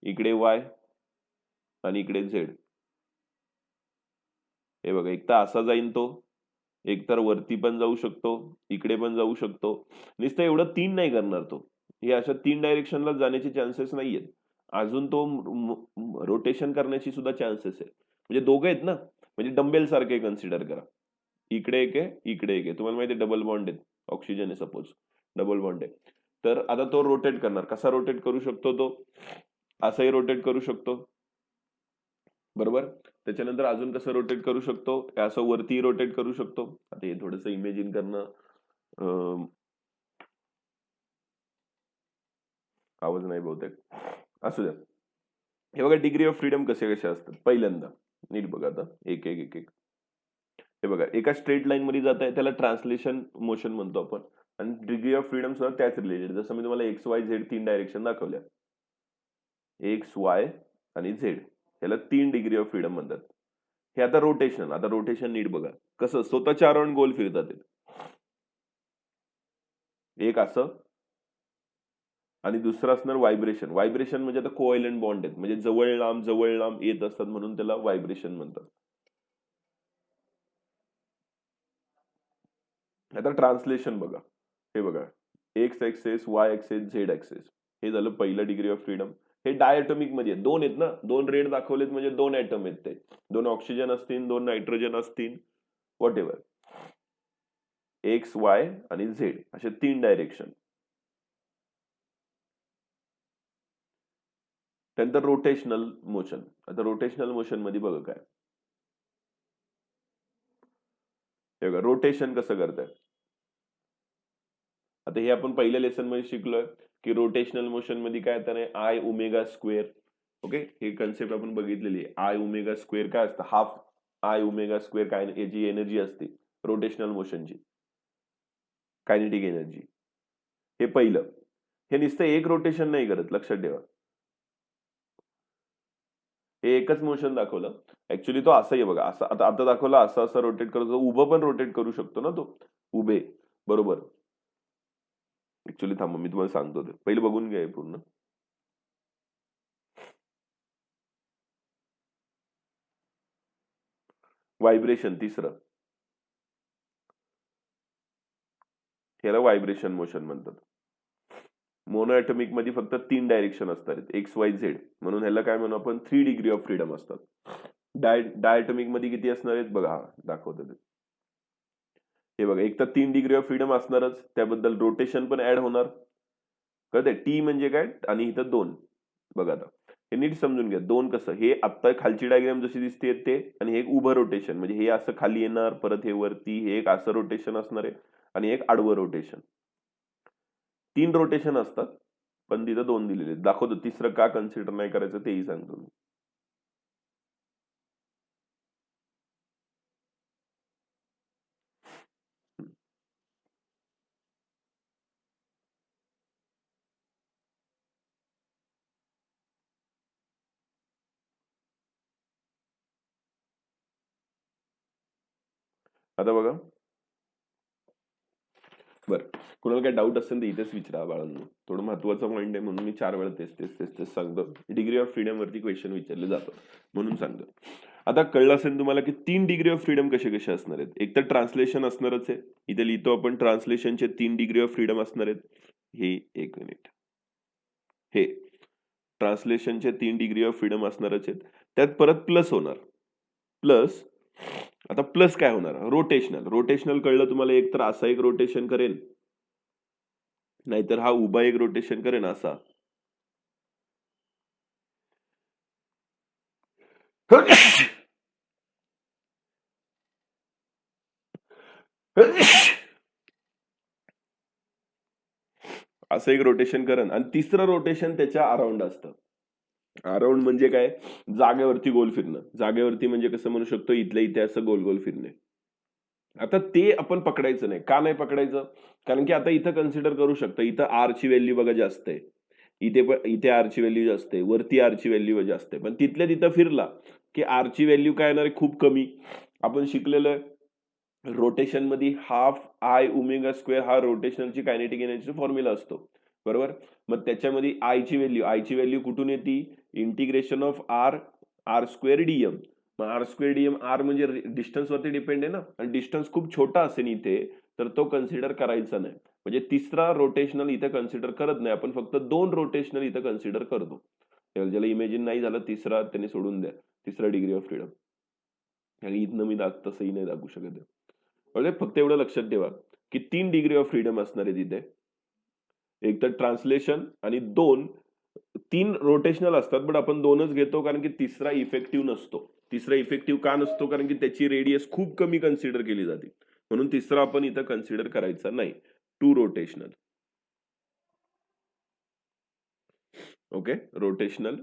इकडे वाय आणि इकडे झेड. हे बघा, एक तर असा जाईन तो, एक तर वरती पण जाऊ शकतो, इकडे पण जाऊ शकतो. नुसतं एवढं 3 नाही करणार तो. हे अशा 3 डायरेक्शनला जाण्याचे चान्सेस नाहीयेत. अजून तो रोटेशन करण्याची सुद्धा चान्सेस आहे. म्हणजे दोघं आहेत ना, म्हणजे डंबेल सारखे कन्सिडर करा. इकडे एक आहे, इकडे एक आहे. तुम्हाला माहिती आहे डबल बॉन्ड आहेत. ऑक्सिजन आहे सपोज, डबल बॉन्ड आहे. तर आता तो रोटेट करणार. कसा रोटेट करू शकतो तो? असंही रोटेट करू शकतो, बरोबर. त्याच्यानंतर अजून कसं रोटेट करू शकतो? असं वरती रोटेट करू शकतो. आता हे थोडंसं इमेजिन करणं आवाज नाही बहुतेक, असू द्या. हे बघा डिग्री ऑफ फ्रीडम कसे कसे असतात. पहिल्यांदा नीट बघा, आता एक एक एक एक हे बघा, एका स्ट्रेट लाईन मध्ये जात आहे त्याला ट्रान्सलेशन मोशन म्हणतो आपण. आणि डिग्री ऑफ फ्रीडम सुद्धा त्याच रिलेटेड. जसं मी तुम्हाला एक्स वाय झेड 3 डायरेक्शन दाखवल्या, एक्स वाय आणि झेड, याला 3 डिग्री ऑफ फ्रीडम म्हणतात. हे आता रोटेशन. आता रोटेशन नीट बघा कसं स्वतःच्या अराउंड गोल फिरतात ते. एक असं आणि दुसरं असणार व्हायब्रेशन. व्हायब्रेशन म्हणजे आता कोएलंट बॉन्ड आहेत, म्हणजे जवळ लांब येत असतात म्हणून त्याला व्हायब्रेशन म्हणतात. आता ट्रान्सलेशन बघा. हे बघा, X axis, Y axis, Z axis. हे झालं पहिलं डिग्री ऑफ फ्रीडम. हे डायटॉमिक मध्ये दोन आहेत ना, 2 रेड दाखवलेत म्हणजे 2 ऍटम आहेत ते. 2 ऑक्सिजन असतील, 2 नायट्रोजन असतील, व्हॉट एव्हर. एक्स वाय आणि झेड असे 3 डायरेक्शन. त्यानंतर रोटेशनल मोशन. आता रोटेशनल मोशन मध्ये बघा काय, हे बघा रोटेशन कसं करताय. आता हे आपण पहिल्या लेसन मध्ये शिकलोय की रोटेशनल मोशन मध्ये काय तर आय ओमेगा स्क्वेअर. ओके, हे कन्सेप्ट आपण बघितलेली आहे. आय ओमेगा स्क्वेअर काय असतं? हाफ आय ओमेगा स्क्वेअर काय याची एनर्जी असते रोटेशनल मोशनची, कायनेटिक एनर्जी. हे पहिलं. हे नुसतं एक रोटेशन नाही करत, लक्षात ठेवा. हे एकच मोशन दाखवलं. ऍक्च्युली तो असं आहे बघा, असं आता आता दाखवलं, असं असं रोटेट करतो. उभं पण रोटेट करू शकतो ना तो, उभे, बरोबर. ऍक्च्युली थांबा मी तुम्हाला सांगतो ते, पहिले बघून घ्या पूर्ण. व्हायब्रेशन तिसरं, ह्याला व्हायब्रेशन मोशन म्हणतात. मोनोएटॉमिक मध्ये फक्त 3 डायरेक्शन असतात, एक्स वाय झेड, म्हणून ह्याला काय म्हणू आपण? 3 डिग्री ऑफ फ्रीडम असतात. डायटॉमिक मध्ये किती असणार आहेत बघा, दाखवतो ते. हे बघा, एक तर 3 डिग्री ऑफ फ्रीडम असणारच, त्याबद्दल रोटेशन पण ऍड होणार. कळतंय? टी म्हणजे काय आणि इथं 2. बघा आता हे नीट समजून घ्या. 2 कसं, हे आता खालची डायग्राम जशी दिसते ते, आणि हे एक उभं रोटेशन, म्हणजे हे असं खाली येणार, परत हे वरती, हे एक असं रोटेशन असणार आहे, आणि एक आडवं रोटेशन. 3 रोटेशन असतात, पण तिथं 2 दिलेले. दाखवतो तिसरं का कन्सिडर नाही करायचं तेही सांगतो मी. आता बघा, बरं, कोणाला काय डाऊट असेल तर इथेच विचारा बाळांनो. थोडं महत्वाचं पॉईंट आहे म्हणून मी 4 वेळा तेच सांगतो. डिग्री ऑफ फ्रीडम वरती क्वेश्चन विचारले जातात म्हणून सांगतो. आता कळलं असेल तुम्हाला की 3 डिग्री ऑफ फ्रीडम कसे कसे असणार आहेत. एक तर ट्रान्सलेशन असणारच आहे, इथे लिहितो आपण ट्रान्सलेशनचे 3 डिग्री ऑफ फ्रीडम असणार आहेत. हे एक मिनिट, हे ट्रान्सलेशनचे 3 डिग्री ऑफ फ्रीडम असणारच आहेत. त्यात परत प्लस होणार. प्लस, आता प्लस काय होणार? रोटेशनल. रोटेशनल कळलं तुम्हाला, एक तर असा एक रोटेशन करेल, नाहीतर हा उभा एक रोटेशन करेन असा. असं एक रोटेशन करेन, आणि तिसरं रोटेशन त्याच्या अराउंड असतं. अराउंड म्हणजे काय? जागेवरती गोल फिरणं. जागेवरती म्हणजे कसं म्हणू शकतो, इथल्या इथे असं गोल गोल फिरणे. आता ते आपण पकडायचं नाही. का नाही पकडायचं? कारण की आता इथं कन्सिडर करू शकता, इथं आर ची व्हॅल्यू बघा जास्त आहे, इथे आर ची व्हॅल्यू जास्त आहे, वरती आर ची व्हॅल्यू जास्त आहे. पण तिथल्या तिथं फिरला की आर ची व्हॅल्यू काय येणार आहे? खूप कमी. आपण शिकलेलं रोटेशन मध्ये हाफ आय ओमेगा स्क्वेअर हा रोटेशनलची कायनेटिक एनर्जीचा फॉर्म्युला असतो, बरोबर. मग त्याच्यामध्ये आय ची व्हॅल्यू कुठून येते? Integration of R, R square DM. R square DM, R म्हणजे डिस्टन्स वरती डिपेंड आहे ना, आणि डिस्टन्स खूप छोटा असेल इथे तर तो कन्सिडर करायचा नाही. म्हणजे तिसरा रोटेशनल इथे कन्सिडर करत नाही आपण, फक्त 2 रोटेशनल इथे कन्सिडर करतो. ज्याला इमेजिन नाही झालं तिसरा त्यांनी सोडून द्या, तिसरा डिग्री ऑफ फ्रीडम. आणि इथनं मी तसंही नाही दाखवू शकत आहे. म्हणजे फक्त एवढं लक्षात ठेवा की 3 डिग्री ऑफ फ्रीडम असणार आहे तिथे. एक तर ट्रान्सलेशन आणि 3 रोटेशनल असतात, बट आपण 2च घेतो कारण की तिसरा इफेक्टिव्ह नसतो. तिसरा इफेक्टिव्ह का नसतो? कारण की त्याची रेडियस खूप कमी कन्सिडर केली जाते, म्हणून तिसरा आपण इथं कन्सिडर करायचा नाही. 2 rotational. Okay, rotational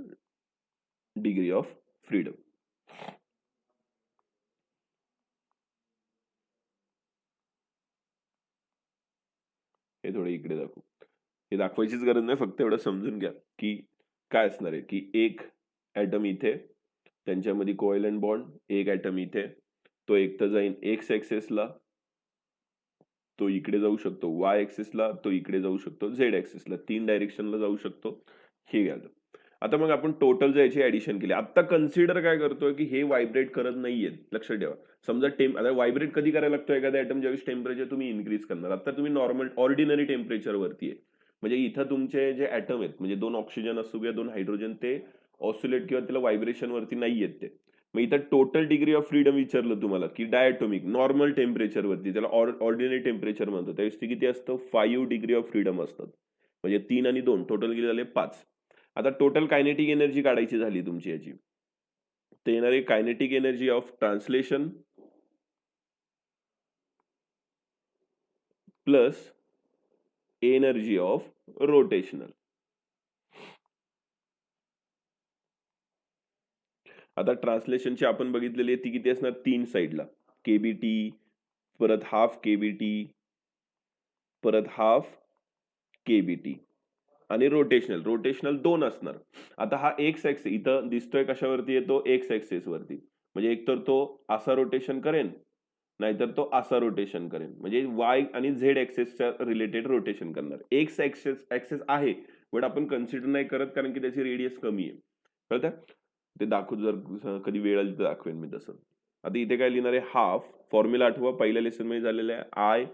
degree of freedom. हे थोडे इकडे दाखवू. हे दाखवायचीच गरज नाही, फक्त एवढं समजून घ्या की काय असणार आहे की एक ऍटम इथे, त्यांच्यामध्ये कोव्हॅलंट बॉन्ड, एक ऍटम इथे, तो एक तर जाईन एक्स ऍक्सेसला, तो इकडे जाऊ शकतो, वाय ऍक्सिसला तो इकडे जाऊ शकतो, झेड ऍक्सिसला 3 डायरेक्शनला जाऊ शकतो. हे घ्यायचं. आता मग आपण टोटल जर याची ऍडिशन केली, आता कन्सिडर काय करतोय की हे व्हायब्रेट करत नाहीये. लक्षात ठेवा, समजा आता व्हायब्रेट कधी करायला लागतो एखादा ऍटम? ज्यावेळेस टेम्परेचर तुम्ही इन्क्रीज करणार. आता तुम्ही नॉर्मल ऑर्डिनरी टेम्परेचर वरती आहे, म्हणजे इथं तुमचे जे ऍटम आहेत, म्हणजे 2 ऑक्सिजन असू किंवा 2 हायड्रोजन, ते ऑसिलेट किंवा त्याला व्हायब्रेशन वरती नाहीयेत ते. मग इथं टोटल डिग्री ऑफ फ्रीडम विचारलं तुम्हाला की डायटोमिक नॉर्मल टेम्परेचर वरती, त्याला ऑर्डिनरी टेम्परेचर म्हणतो, त्यावेळेस ते किती असतं? 5 डिग्री ऑफ फ्रीडम असतात. म्हणजे 3 आणि 2 टोटल किती झाले? 5. आता टोटल कायनेटिक एनर्जी काढायची झाली तुमची याची, ते येणार आहे kinetic energy of translation plus energy of rotational. आता ट्रान्सलेशनची आपण बघितलेली आहे, ती किती असणार? 3 साईडला केबीटी, परत हाफ केबीटी, परत हाफ केबीटी, आणि रोटेशनल 2 असणार. आता हा एक्स ऍक्सिस इथं दिसतोय कशावरती येतो? एक्स ऍक्सिस वरती. म्हणजे एकतर तो असा रोटेशन करेन, नाहीतर तो असा रोटेशन करेन. म्हणजे वाय आणि झेड ऍक्सिसच्या रिलेटेड रोटेशन करणार. एक्स ऍक्सिस आहे, बट आपण कन्सिडर नाही करत कारण की त्याची रेडियस कमी आहे. कळतंय? ते दाखवू, जर कधी वेळ आली तर दाखवेन मी तसं. आता इथे काय लिहिणार आहे? हाफ. फॉर्म्युला आठवा, पहिल्या लेसन मध्ये झालेला आहे, आय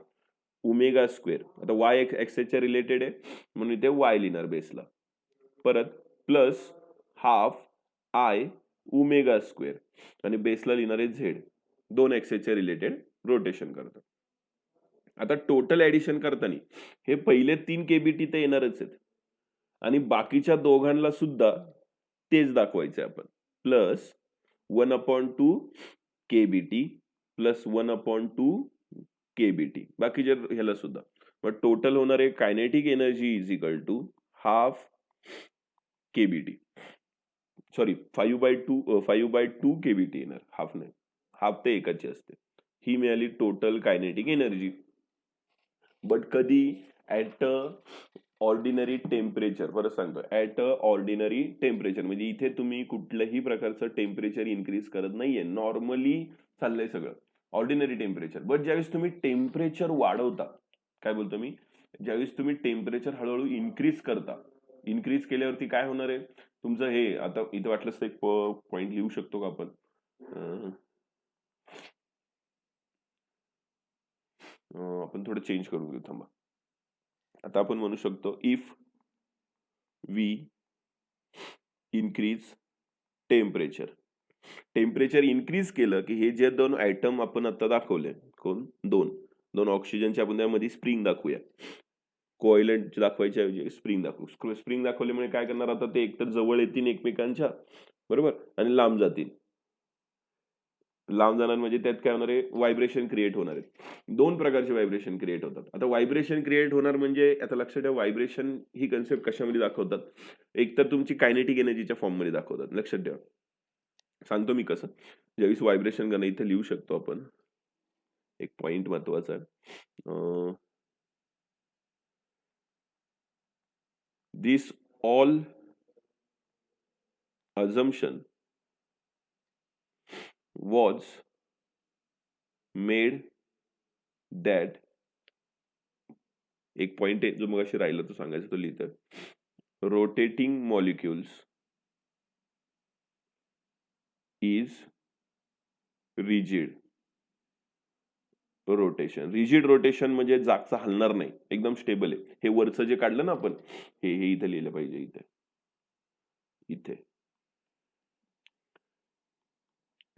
ओमेगा स्क्वेअर. आता वाय एक्सेसच्या रिलेटेड आहे म्हणून इथे वाय लिहिणार बेसला. परत plus half i omega square, आणि बेसला लिहिणार आहे झेड. 2 एक्सेसच्या रिलेटेड रोटेशन करतात. आता टोटल ऍडिशन करताना हे पहिले 3 केबीटी तर येणारच आहेत, आणि बाकीच्या दोघांना सुद्धा तेच दाखवायचे आपण. प्लस 1/2 केबीटी प्लस 1/2 केबीटी, बाकीच्या ह्याला सुद्धा. मग टोटल होणार आहे kinetic energy is equal to half KBT, sorry 5/2 KBT येणार, हाफ नाही, हाफ ते एकाची असते. ही मिळाली टोटल कायनेटिक एनर्जी. बट कधी? At ordinary temperature. परत सांगतो, ऍट ऑर्डिनरी टेम्परेचर, म्हणजे इथे तुम्ही कुठल्याही प्रकारचं टेम्परेचर इन्क्रीज करत नाहीये, नॉर्मली चाललंय सगळं ऑर्डिनरी टेम्परेचर. बट ज्यावेळेस तुम्ही टेम्परेचर वाढवता, काय बोलतो मी, ज्यावेळेस तुम्ही टेम्परेचर हळूहळू इन्क्रीज करता, इन्क्रीज केल्यावरती काय होणार आहे तुमचं? हे आता इथे वाटलंच तर एक पॉइंट लिहू शकतो का आपण? आपण थोडं चेंज करून घेऊ, थांबा. आता आपण म्हणू शकतो, if we increase temperature. Temperature increase केलं की हे जे 2 आयटम आपण आता दाखवले, कोण? 2 ऑक्सिजनचे, आपण त्यामध्ये स्प्रिंग दाखवूया. कोइलंट दाखवायच्या ऐवजी स्प्रिंग दाखवू. स्प्रिंग दाखवल्यामुळे काय करणार? आता ते एकतर जवळ येतील एकमेकांच्या, बरोबर, आणि लांब जातील. लांब जाणार म्हणजे त्यात काय होणार आहे? व्हायब्रेशन क्रिएट होणार आहे. 2 प्रकारचे व्हायब्रेशन क्रिएट होतात. आता व्हायब्रेशन क्रिएट होणार म्हणजे आता लक्षात ठेवा, व्हायब्रेशन ही कन्सेप्ट कशामध्ये दाखवतात? एक तर तुमची कायनेटिक एनर्जीच्या फॉर्म मध्ये दाखवतात. लक्षात ठेवा, सांगतो मी कसं. ज्यावेळेस व्हायब्रेशन करणं, इथे लिहू शकतो आपण, एक पॉइंट महत्वाचा आहे. This all assumption was made that, एक पॉइंट आहे जो मग अशी राहिला तो सांगायचा, तो लिहितोय. Rotating molecules is rigid rotation. Rigid rotation म्हणजे जागचा हलणार नाही, एकदम स्टेबल आहे. हे वरचं जे काढलं ना आपण, हे हे इथे लिहिलं पाहिजे, इथे इथे.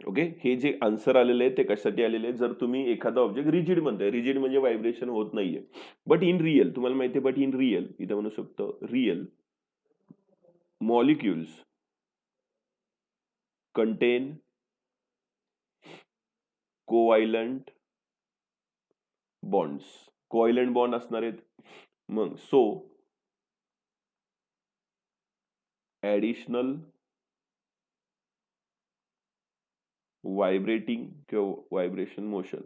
ओके, हे जे आन्सर आलेले आहे ते कशासाठी आलेले आहे? जर तुम्ही एखादा ऑब्जेक्ट रिजिड म्हणताय, रिजिड म्हणजे व्हायब्रेशन होत नाहीये, बट इन रिअल तुम्हाला माहिती आहे, बट इन रिअल इथे म्हणू शकतो real molecules contain covalent bonds. Covalent bond असणार आहेत. मग सो ऍडिशनल व्हायब्रेटिंग किंवा व्हायब्रेशन मोशन,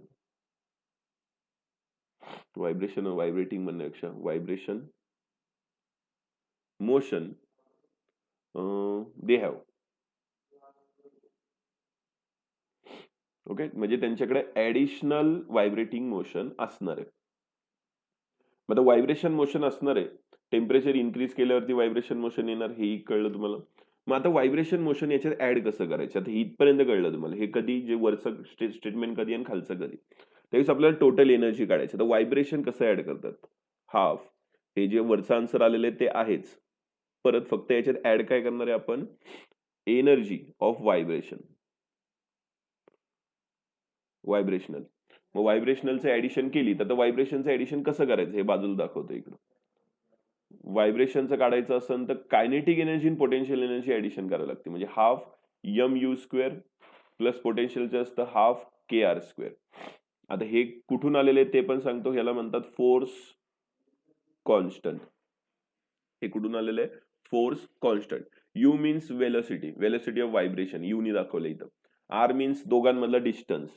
व्हायब्रेशन व्हायब्रेटिंग म्हणण्यापेक्षा vibration motion they have. Okay, म्हणजे त्यांच्याकडे ऍडिशनल व्हायब्रेटिंग मोशन असणार आहे. मग व्हायब्रेशन मोशन असणार आहे, टेम्परेचर इन्क्रीज केल्यावरती व्हायब्रेशन मोशन येणार, हेही कळलं तुम्हाला. मग आता व्हायब्रेशन मोशन याच्यात ऍड कसं करायचं, आता इथपर्यंत कळलं तुम्हाला. हे कधी जे वरचं स्टेटमेंट कधी आणि खालचं कधी, त्यावेळेस आपल्याला टोटल एनर्जी काढायची. तर व्हायब्रेशन कसं ऍड करतात? हाफ, हे जे वरचं आन्सर आलेलं आहे ते आहेच, परत फक्त याच्यात ऍड काय करणार आहे आपण? Energy of vibration, vibrational. मग व्हायब्रेशनलचं ऍडिशन केली तर व्हायब्रेशनचं ऍडिशन कसं करायचं हे बाजूला दाखवतो इकडं. व्हायब्रेशनचं काढायचं असेल तर कायनेटिक एनर्जी आणि पोटेन्शियल एनर्जी ऍडिशन करायला लागते. म्हणजे half M U square plus पोटेन्शियलचं असतं हाफ के आर स्क्वेअर. आता हे कुठून आलेले ते पण सांगतो. ह्याला म्हणतात फोर्स कॉन्स्टंट. हे कुठून आलेलं आहे? Force constant. U means velocity, velocity of vibration यूनी दाखवलं इथं. आर मीन्स दोघांमधला डिस्टन्स.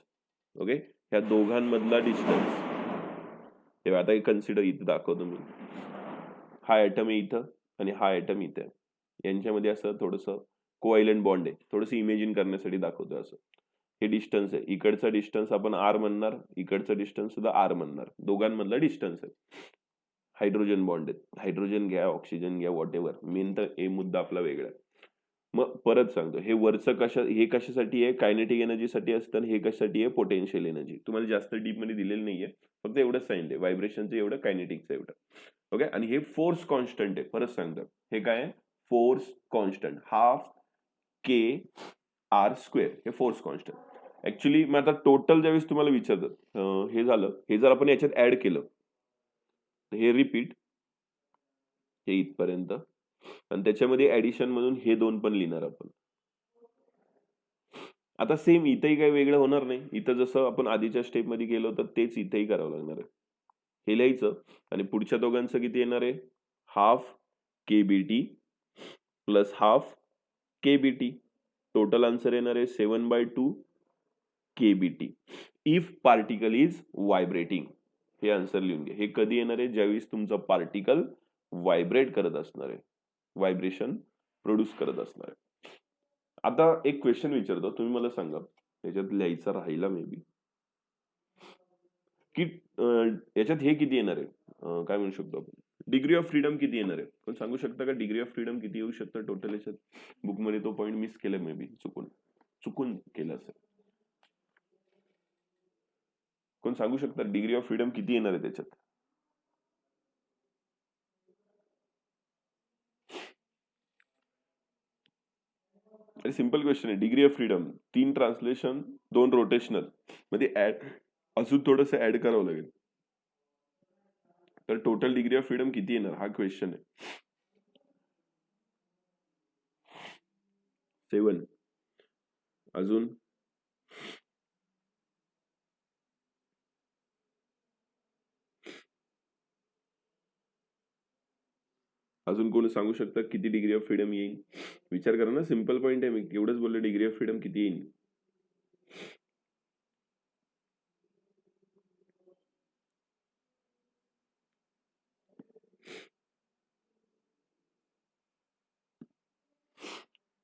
ओके, ह्या दोघांमधला डिस्टन्स. तेव्हा आता कन्सिडर इथं दाखवतो मी. हा ऍटम आहे इथं आणि हा ऍटम इथे, यांच्यामध्ये असं थोडंसं कोव्हायलंट बॉन्ड आहे. थोडंसं इमेजिन करण्यासाठी दाखवतोय असं. हे डिस्टन्स आहे, इकडचा डिस्टन्स आपण आर म्हणणार, इकडचा डिस्टन्स सुद्धा आर म्हणणार. दोघांमधला डिस्टन्स आहे. हायड्रोजन बॉन्ड आहेत, हायड्रोजन घ्या, ऑक्सिजन घ्या, व्हॉट एव्हर. मेन तर हे मुद्दा आपला वेगळा आहे. मग परत सांगतो, हे वरचं हे कशासाठी आहे? कायनेटिक एनर्जीसाठी असतं. हे कशासाठी आहे? Potential energy. तुम्हाला जास्त डीप मध्ये दिलेलं नाहीये, फक्त एवढंच सांगितलंय, व्हायब्रेशनचं एवढं, कायनेटिकचं एवढं. ओके, आणि हे फोर्स कॉन्स्टंट आहे. परत सांगतो, हे काय आहे? फोर्स कॉन्स्टंट, हाफ के आर स्क्वेअर, हे फोर्स कॉन्स्टंट. ऍक्च्युली मग आता टोटल ज्यावेळेस तुम्हाला विचारतं, हे झालं, हे जर आपण याच्यात ऍड केलं तर हे रिपीट, हे इथपर्यंत, आणि त्याच्यामध्ये ऍडिशन म्हणून हे दोन पण लिहिणार आपण. आता सेम इथेही काही वेगळं होणार नाही. इथं जसं आपण आधीच्या स्टेप मध्ये गेलो तर तेच इथेही करावं लागणार आहे. हे लिहायचं आणि पुढच्या दोघांचं किती येणार आहे? Half KBT plus half KBT. Total answer येणार आहे 7/2 KBT if particle is vibrating. हे आन्सर लिहून घ्या. हे कधी येणार आहे? ज्यावेळेस तुमचा पार्टिकल व्हायब्रेट करत असणार आहे, व्हायब्रेशन प्रोड्यूस करत असणार आहे. आता एक क्वेश्चन विचारतो, तुम्ही मला सांगा, याच्यात लिहायचा राहिला मे बी, की याच्यात हे किती येणार आहे? काय म्हणू शकतो आपण? डिग्री ऑफ फ्रीडम किती येणार आहे? कोण सांगू शकता का डिग्री ऑफ फ्रीडम किती येऊ शकतं टोटल याच्यात? बुकमध्ये तो पॉईंट मिस केला मे बी, चुकून केलं असेल. कोण सांगू शकता डिग्री ऑफ फ्रीडम किती येणार आहे त्याच्यात? अरे सिंपल क्वेश्चन आहे. Degree of freedom 3 translation 2 rotational मध्ये अजून थोडंसं ऍड करावं लागेल. तर टोटल डिग्री ऑफ फ्रीडम किती येणार हा क्वेश्चन आहे. 7 अजून कोणी सांगू शकता किती डिग्री ऑफ फ्रीडम येईल? विचार करा ना, सिंपल पॉइंट आहे. मी एवढंच बोललो, डिग्री ऑफ फ्रीडम किती येईल?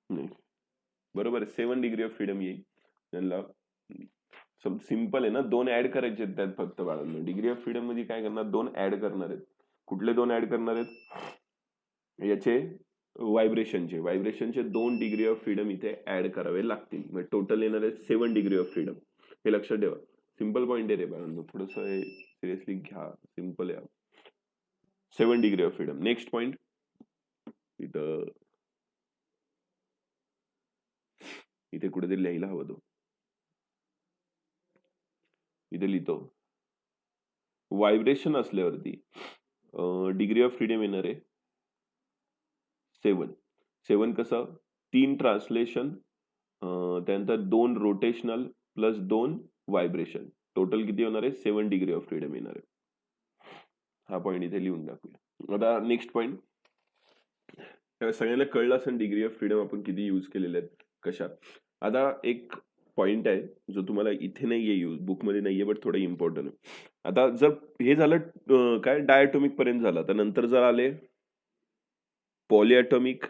नाही, बरोबर आहे, 7 डिग्री ऑफ फ्रीडम येईल. त्यांना सिंपल आहे ना, 2 ऍड करायचे त्यात फक्त बाळांना. डिग्री ऑफ फ्रीडम मध्ये काय करणार? 2 ऍड करणार आहेत. कुठले 2 ऍड करणार आहेत? याचे व्हायब्रेशनचे 2 डिग्री ऑफ फ्रीडम इथे ऍड करावे लागतील. म्हणजे टोटल येणार आहे 7 डिग्री ऑफ फ्रीडम. हे लक्षात ठेवा. सिंपल पॉईंट आहे रे बाळांनो, थोडस सिरियसली घ्या. सिंपल आहे. 7 degree of freedom. Next point इथं इथे कुठेतरी लिहायला हवं तो. इथे लिहितो व्हायब्रेशन असल्यावरती डिग्री ऑफ फ्रीडम येणार आहे 7. 7 कसं 3 ट्रान्सलेशन, त्यानंतर 2 रोटेशनल प्लस 2 व्हायब्रेशन. टोटल किती होणार आहे 7 डिग्री ऑफ फ्रीडम येणार आहे. हा पॉईंट इथे लिहून टाकूया. आता नेक्स्ट पॉईंट, सगळ्यांना कळलं असेल डिग्री ऑफ फ्रीडम आपण किती यूज केलेले आहेत कशात. आता एक पॉइंट आहे जो तुम्हाला इथे नाहीये, यूज बुकमध्ये नाहीये, बट थोडं इम्पॉर्टंट आहे. आता जर हे झालं काय डायटॉमिक पर्यंत झालं, तर नंतर जर आले पॉलिॲटॉमिक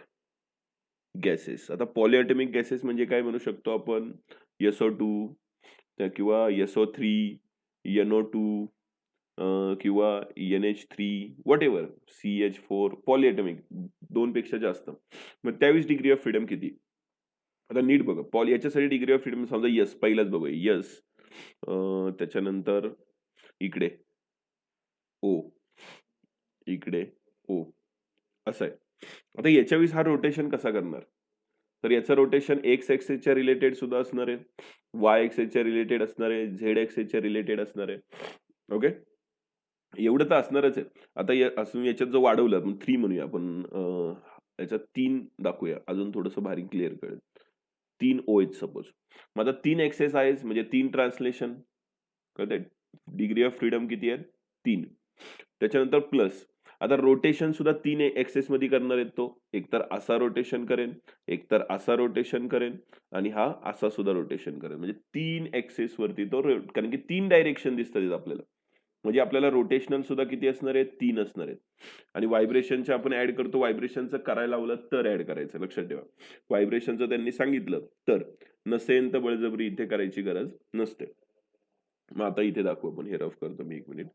गॅसेस. आता पॉलिॲटॉमिक गॅसेस म्हणजे काय म्हणू शकतो आपण, SO2 किंवा SO3, NO2 किंवा NH3, वॉट एव्हर, CH4, पॉलिॲटॉमिक 2 पेक्षा जास्त. मग त्यावेळेस डिग्री ऑफ फ्रीडम किती. आता नीट बघा, याच्यासाठी डिग्री ऑफ फ्रीडम समजा यस पहिलाच बघूया. यस, त्याच्यानंतर इकडे ओ, इकडे ओ, असं आहे. आता याच्या वेळेस हा रोटेशन कसा करणार, तर याचं रोटेशन एक्स ऍक्सिसच्या रिलेटेड सुद्धा असणार आहे, वाय ऍक्सिसच्या रिलेटेड असणार आहे, झेड ऍक्सिसच्या रिलेटेड असणार आहे. ओके, एवढं तर असणारच आहे. आता असं याच्यात जर वाढवलं आपण 3 म्हणूया आपण, याच्यात 3 दाखवूया, अजून थोडंसं भारी क्लिअर कळेल. 3 ओ आहेत सपोज. मग आता 3 एक्सरसाइज म्हणजे 3 ट्रान्सलेशन, कळतंय. डिग्री ऑफ फ्रीडम किती आहे 3. त्याच्यानंतर प्लस आता रोटेशन सुद्धा 3 एक्सेस मध्ये करणार आहेत. तो एकतर असा रोटेशन करेन, एकतर असा रोटेशन करेन, आणि हा असा सुद्धा रोटेशन करेन. म्हणजे 3 एक्सेस वरती तो, कारण की 3 डायरेक्शन दिसतात आपल्याला. म्हणजे आपल्याला रोटेशनल सुद्धा किती असणार आहेत 3 असणार आहेत. आणि व्हायब्रेशनचे आपण ऍड करतो, व्हायब्रेशनचं करायला लावलं तर ऍड करायचं, लक्षात ठेवा. व्हायब्रेशनचं त्यांनी सांगितलं तर, नसेल तर बळजबरी इथे करायची गरज नसते. मग आता इथे दाखवू आपण, हे रफ करतो मी 1 मिनिट.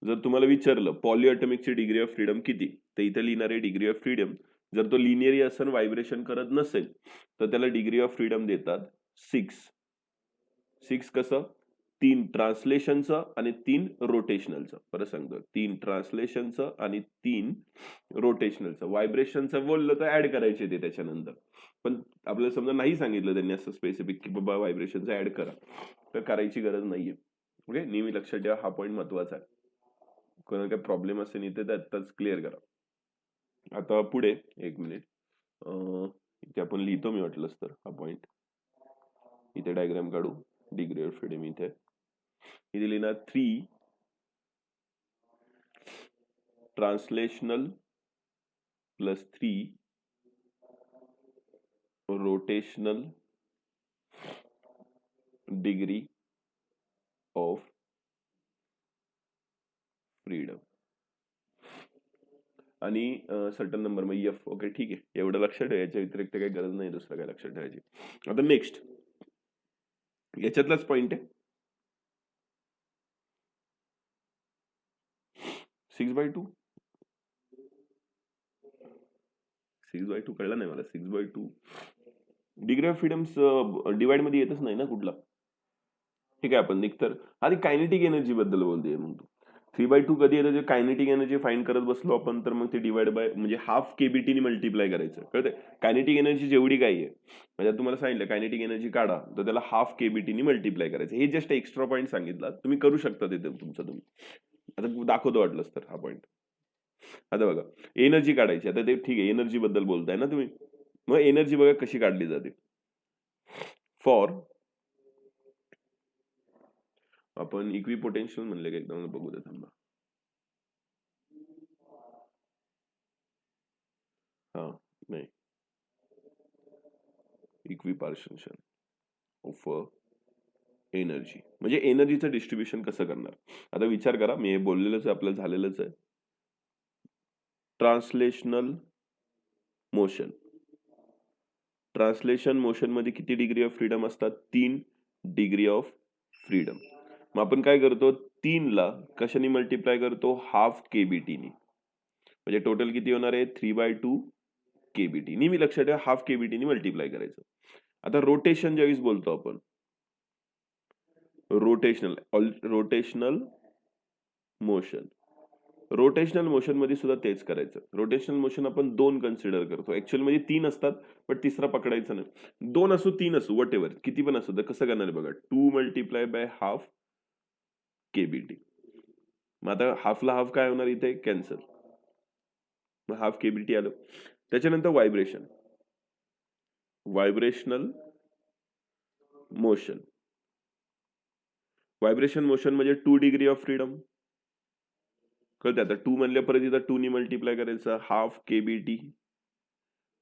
जर तुम्हाला विचारलं पॉलिॲटॉमिकची डिग्री ऑफ फ्रीडम किती, तर इथे लिहिणार आहे डिग्री ऑफ फ्रीडम. जर तो लिनियरी असेल, व्हायब्रेशन करत नसेल, तर त्याला डिग्री ऑफ फ्रीडम देतात 6. 6 कसं, 3 ट्रान्सलेशनचं आणि 3 रोटेशनलचं. परत सांगतो, 3 ट्रान्सलेशनचं आणि 3 रोटेशनलचं. व्हायब्रेशनचं बोललं तर ऍड करायचे ते त्याच्यानंतर, पण आपल्याला समजा नाही सांगितलं त्यांनी असं स्पेसिफिक की बाबा व्हायब्रेशनचं ऍड करा, तर करायची गरज नाहीये. ओके, नेहमी लक्षात ठेवा, हा पॉईंट महत्वाचा आहे. कोणाला काही प्रॉब्लेम असेल इथे तर आत्ताच क्लिअर करा. आता पुढे 1 मिनिट, इथे आपण लिहितो मी वाटलंच तर हा पॉईंट. इथे डायग्राम काढू, डिग्री ऑफ फ्रीडम इथे लिहिणार 3 translational plus 3 rotational degree of freedom, आणि सर्टन नंबर मग एफ. ओके, ठीक आहे, एवढं लक्षात ठेवा. याच्या व्यतिरिक्त काही गरज नाही दुसरं काय लक्षात ठेवायची. आता नेक्स्ट याच्यातलाच पॉइंट आहे 6/2. 6/2 कळलं नाही मला. 6/2 डिग्री ऑफ फ्रीडम डिवाइड मध्ये येतच नाही ना कुठला. ठीक आहे, आपण निघतर आधी कायनेटिक एनर्जी बद्दल बोलते. मग 3/2 कधी येतं, जे कायनेटिक एनर्जी फाइंड करत बसलो आपण, तर मग ते डिवाइड बाय म्हणजे हाफ केबीटी ने मल्टिप्लाय करायचं. कळतंय, कायनेटिक एनर्जी जेवढी काही आहे, म्हणजे तुम्हाला सांगितलं कायनेटिक एनर्जी काढा, तर त्याला हाफ केबीटी ने मल्टिप्लाय करायचं. हे जस्ट एक्स्ट्रा पॉईंट सांगितला, तुम्ही करू शकता ते तुमचं तुम्ही. आता दाखवतो वाटलंच तर हा पॉईंट. आता बघा, एनर्जी काढायची. आता ते ठीक आहे, एनर्जी बद्दल बोलताय ना तुम्ही, मग एनर्जी बघा कशी काढली जाते. फॉर आपण इक्विपोटेन्शियल म्हणले का एकदम बघू दे, थांबा. हा नाही, इक्विपार्टिशन ऑफ एनर्जी म्हणजे एनर्जीचं डिस्ट्रीब्युशन कसं करणार. आता विचार करा, मी हे बोललेलंच आहे, आपलं झालेलंच आहे. ट्रान्सलेशनल मोशन, ट्रान्सलेशन मोशन मध्ये किती डिग्री ऑफ फ्रीडम असतात 3 डिग्री ऑफ फ्रीडम. मग आपण काय करतो, 3 ला कशाने मल्टिप्लाय करतो, हाफ केबीटी ने. म्हणजे टोटल किती होणार आहे 3/2 केबीटी. नेहमी लक्षात ठेवा हाफ केबीटीने मल्टिप्लाय करायचं. आता रोटेशन ज्यावेळेस बोलतो आपण, रोटेशनल मोशन. रोटेशनल मोशन मध्ये सुद्धा तेच करायचं. रोटेशनल मोशन आपण 2 कन्सिडर करतो. ऍक्च्युअल मध्ये 3 असतात, पण तिसरा पकडायचा नाही. 2 असो 3 असो वट एव्हर, किती पण असो तर कसं करणार बघा. 2 मल्टिप्लाय बाय हाफ केबीटी. मग आता हाफला हाफ काय होणार इथे कॅन्सल. मग हाफ केबीटी आलं. त्याच्यानंतर व्हायब्रेशनल मोशन. व्हायब्रेशन मोशन म्हणजे 2 डिग्री ऑफ फ्रीडम. कळते आता 2 म्हणल्या परत इथं 2 ने मल्टिप्लाय करायचं. Half KBT.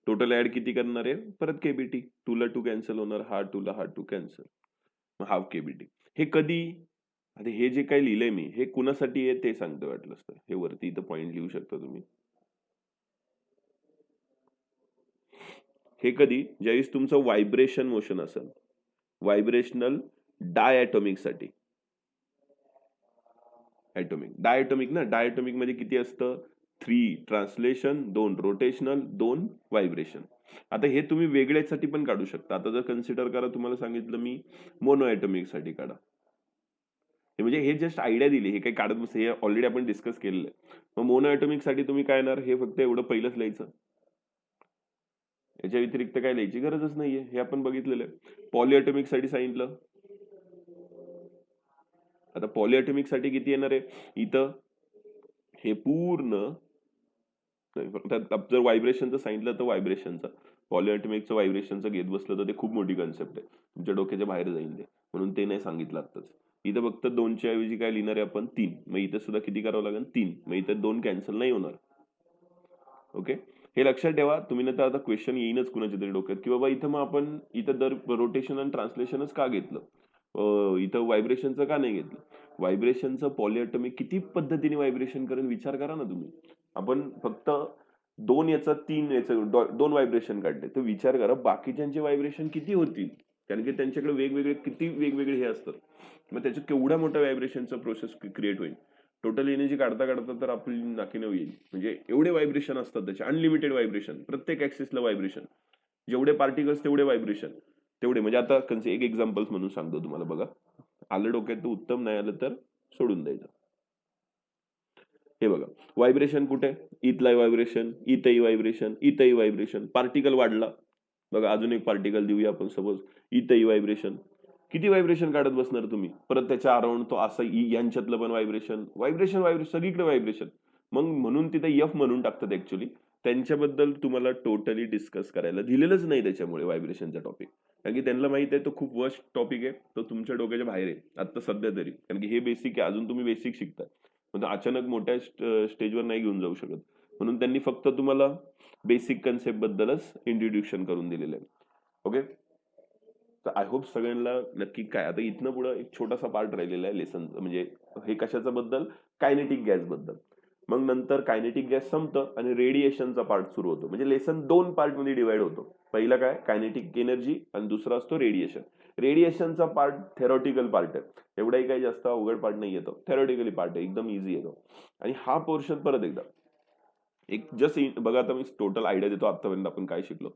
टोटल ऍड किती करणार आहे परत केबीटी. 2 ला 2 कॅन्सल होणार, हा 2 ला हा 2 कॅन्सल. मग हाफ केबीटी. हे कधी, आता हे जे काही लिहिलंय मी हे कुणासाठी आहे ते सांगतो वाटलंच तर. हे वरती इथं पॉइंट लिहू शकता तुम्ही. हे कधी ज्यावेळेस तुमचं व्हायब्रेशन मोशन असेल, व्हायब्रेशनल डायॲटॉमिक साठी. ॲटॉमिक डायॲटॉमिक ना, डायॲटॉमिक मध्ये किती असतं 3 ट्रान्सलेशन, 2 रोटेशनल, 2 व्हायब्रेशन. आता हे तुम्ही वेगळ्यासाठी पण काढू शकता. आता जर कन्सिडर करा तुम्हाला सांगितलं मी मोनो ॲटॉमिक साठी काढा. हे म्हणजे हे जस्ट आयडिया दिली, हे काही काढत बसते, हे ऑलरेडी आपण डिस्कस केलेलं आहे. मग मोनो ॲटॉमिक साठी तुम्ही काय येणार, हे फक्त एवढं पहिलंच लिहायचं. याच्या व्यतिरिक्त काय लिहायची गरजच नाहीये, हे आपण बघितलेलं आहे. पॉलिॲटॉमिक साठी सांगितलं. आता पॉलिॲटॉमिक साठी किती येणार आहे इथं, हे पूर्ण जर व्हायब्रेशनचं सांगितलं तर व्हायब्रेशनचं, पॉलिॲटॉमिकचं व्हायब्रेशनचं घेत बसलं तर ते खूप मोठी कन्सेप्ट आहे, तुमच्या डोक्याच्या बाहेर जाईल ते, म्हणून ते नाही सांगितलं आत्ताच. इथं फक्त 2च्या ऐवजी काय लिहिणार आहे आपण 3. मग इथं सुद्धा किती करावं लागेल 3. मग इथं 2 कॅन्सल नाही होणार. ओके, हे लक्षात ठेवा. तुम्ही नंतर आता क्वेश्चन येईनच कुणाच्या तरी डोक्यात की बाबा इथं मग आपण इथं दर रोटेशन आणि ट्रान्सलेशनच का घेतलं, इथं व्हायब्रेशनचं का नाही घेतलं. व्हायब्रेशनचं पॉलिॲटॉमिक किती पद्धतीने व्हायब्रेशन करेल विचार करा ना तुम्ही. आपण फक्त 2 याचं 3 याचं 2 व्हायब्रेशन काढले तर विचार करा बाकीच्यांचे व्हायब्रेशन किती होतील, कारण की त्यांच्याकडे वेगवेगळे किती वेगवेगळे हे असतात. मग त्याचं केवढ्या मोठ्या व्हायब्रेशनचं प्रोसेस क्रिएट होईल. टोटल एनर्जी काढता काढता तर आपली नाकीनऊ येईल. म्हणजे एवढे व्हायब्रेशन असतात त्याचे, अनलिमिटेड व्हायब्रेशन, प्रत्येक ऍक्सिसला व्हायब्रेशन, जेवढे पार्टिकल्स तेवढे व्हायब्रेशन, तेवढे. म्हणजे आता एक एक्झाम्पल म्हणून सांगतो तुम्हाला बघा, आलं डोक्यात तर उत्तम, नाही आलं तर सोडून द्यायचं. हे बघा व्हायब्रेशन कुठे, इथला व्हायब्रेशन, इथंही व्हायब्रेशन, इथंही व्हायब्रेशन. पार्टिकल वाढला बघा, अजून एक पार्टिकल देऊया आपण सपोज, इथंही व्हायब्रेशन. किती व्हायब्रेशन काढत बसणार तुम्ही, परत त्याच्या अराउंड तो असं यांच्यातलं पण व्हायब्रेशन व्हायब्रेशन व्हायब्रेशन सगळीकडे व्हायब्रेशन. मग म्हणून तिथे एफ म्हणून टाकतात ऍक्च्युली. त्यांच्याबद्दल तुम्हाला टोटली डिस्कस करायला दिलेलंच नाही त्याच्यामुळे व्हायब्रेशनचा टॉपिक, कारण की त्यांना माहित आहे तो खूप वर्स्ट टॉपिक आहे, तो तुमच्या डोक्याच्या बाहेर आहे आता सध्या तरी, कारण की हे बेसिक आहे, अजून तुम्ही बेसिक शिकताय. अचानक मोठ्या स्टेजवर नाही घेऊन जाऊ शकत, म्हणून त्यांनी फक्त तुम्हाला बेसिक कन्सेप्ट बद्दलच इंट्रोड्युक्शन करून दिलेलं आहे. ओके, तर आय होप सगळ्यांना नक्की काय, आता इथनं पुढे एक छोटासा पार्ट राहिलेला आहे लेसन, म्हणजे हे कशाचा बद्दल, कायनेटिक गॅस बद्दल. मग नंतर कायनेटिक गॅस संपतं आणि रेडिएशनचा पार्ट सुरू होतो. म्हणजे लेसन 2 पार्ट मध्ये डिवाइड होतो. पहिला काय कायनेटिक एनर्जी आणि दुसरा असतो रेडिएशन. रेडिएशनचा पार्ट थेरॉटिकल पार्ट आहे, एवढाही काही जास्त अवघड पार्ट नाही येतो, थेरॉटिकली पार्ट आहे, एकदम इझी येतो. आणि हा पोर्शन परत एकदा एक जस्ट बघा, आता मी टोटल आयडिया देतो आतापर्यंत आपण काय शिकलो.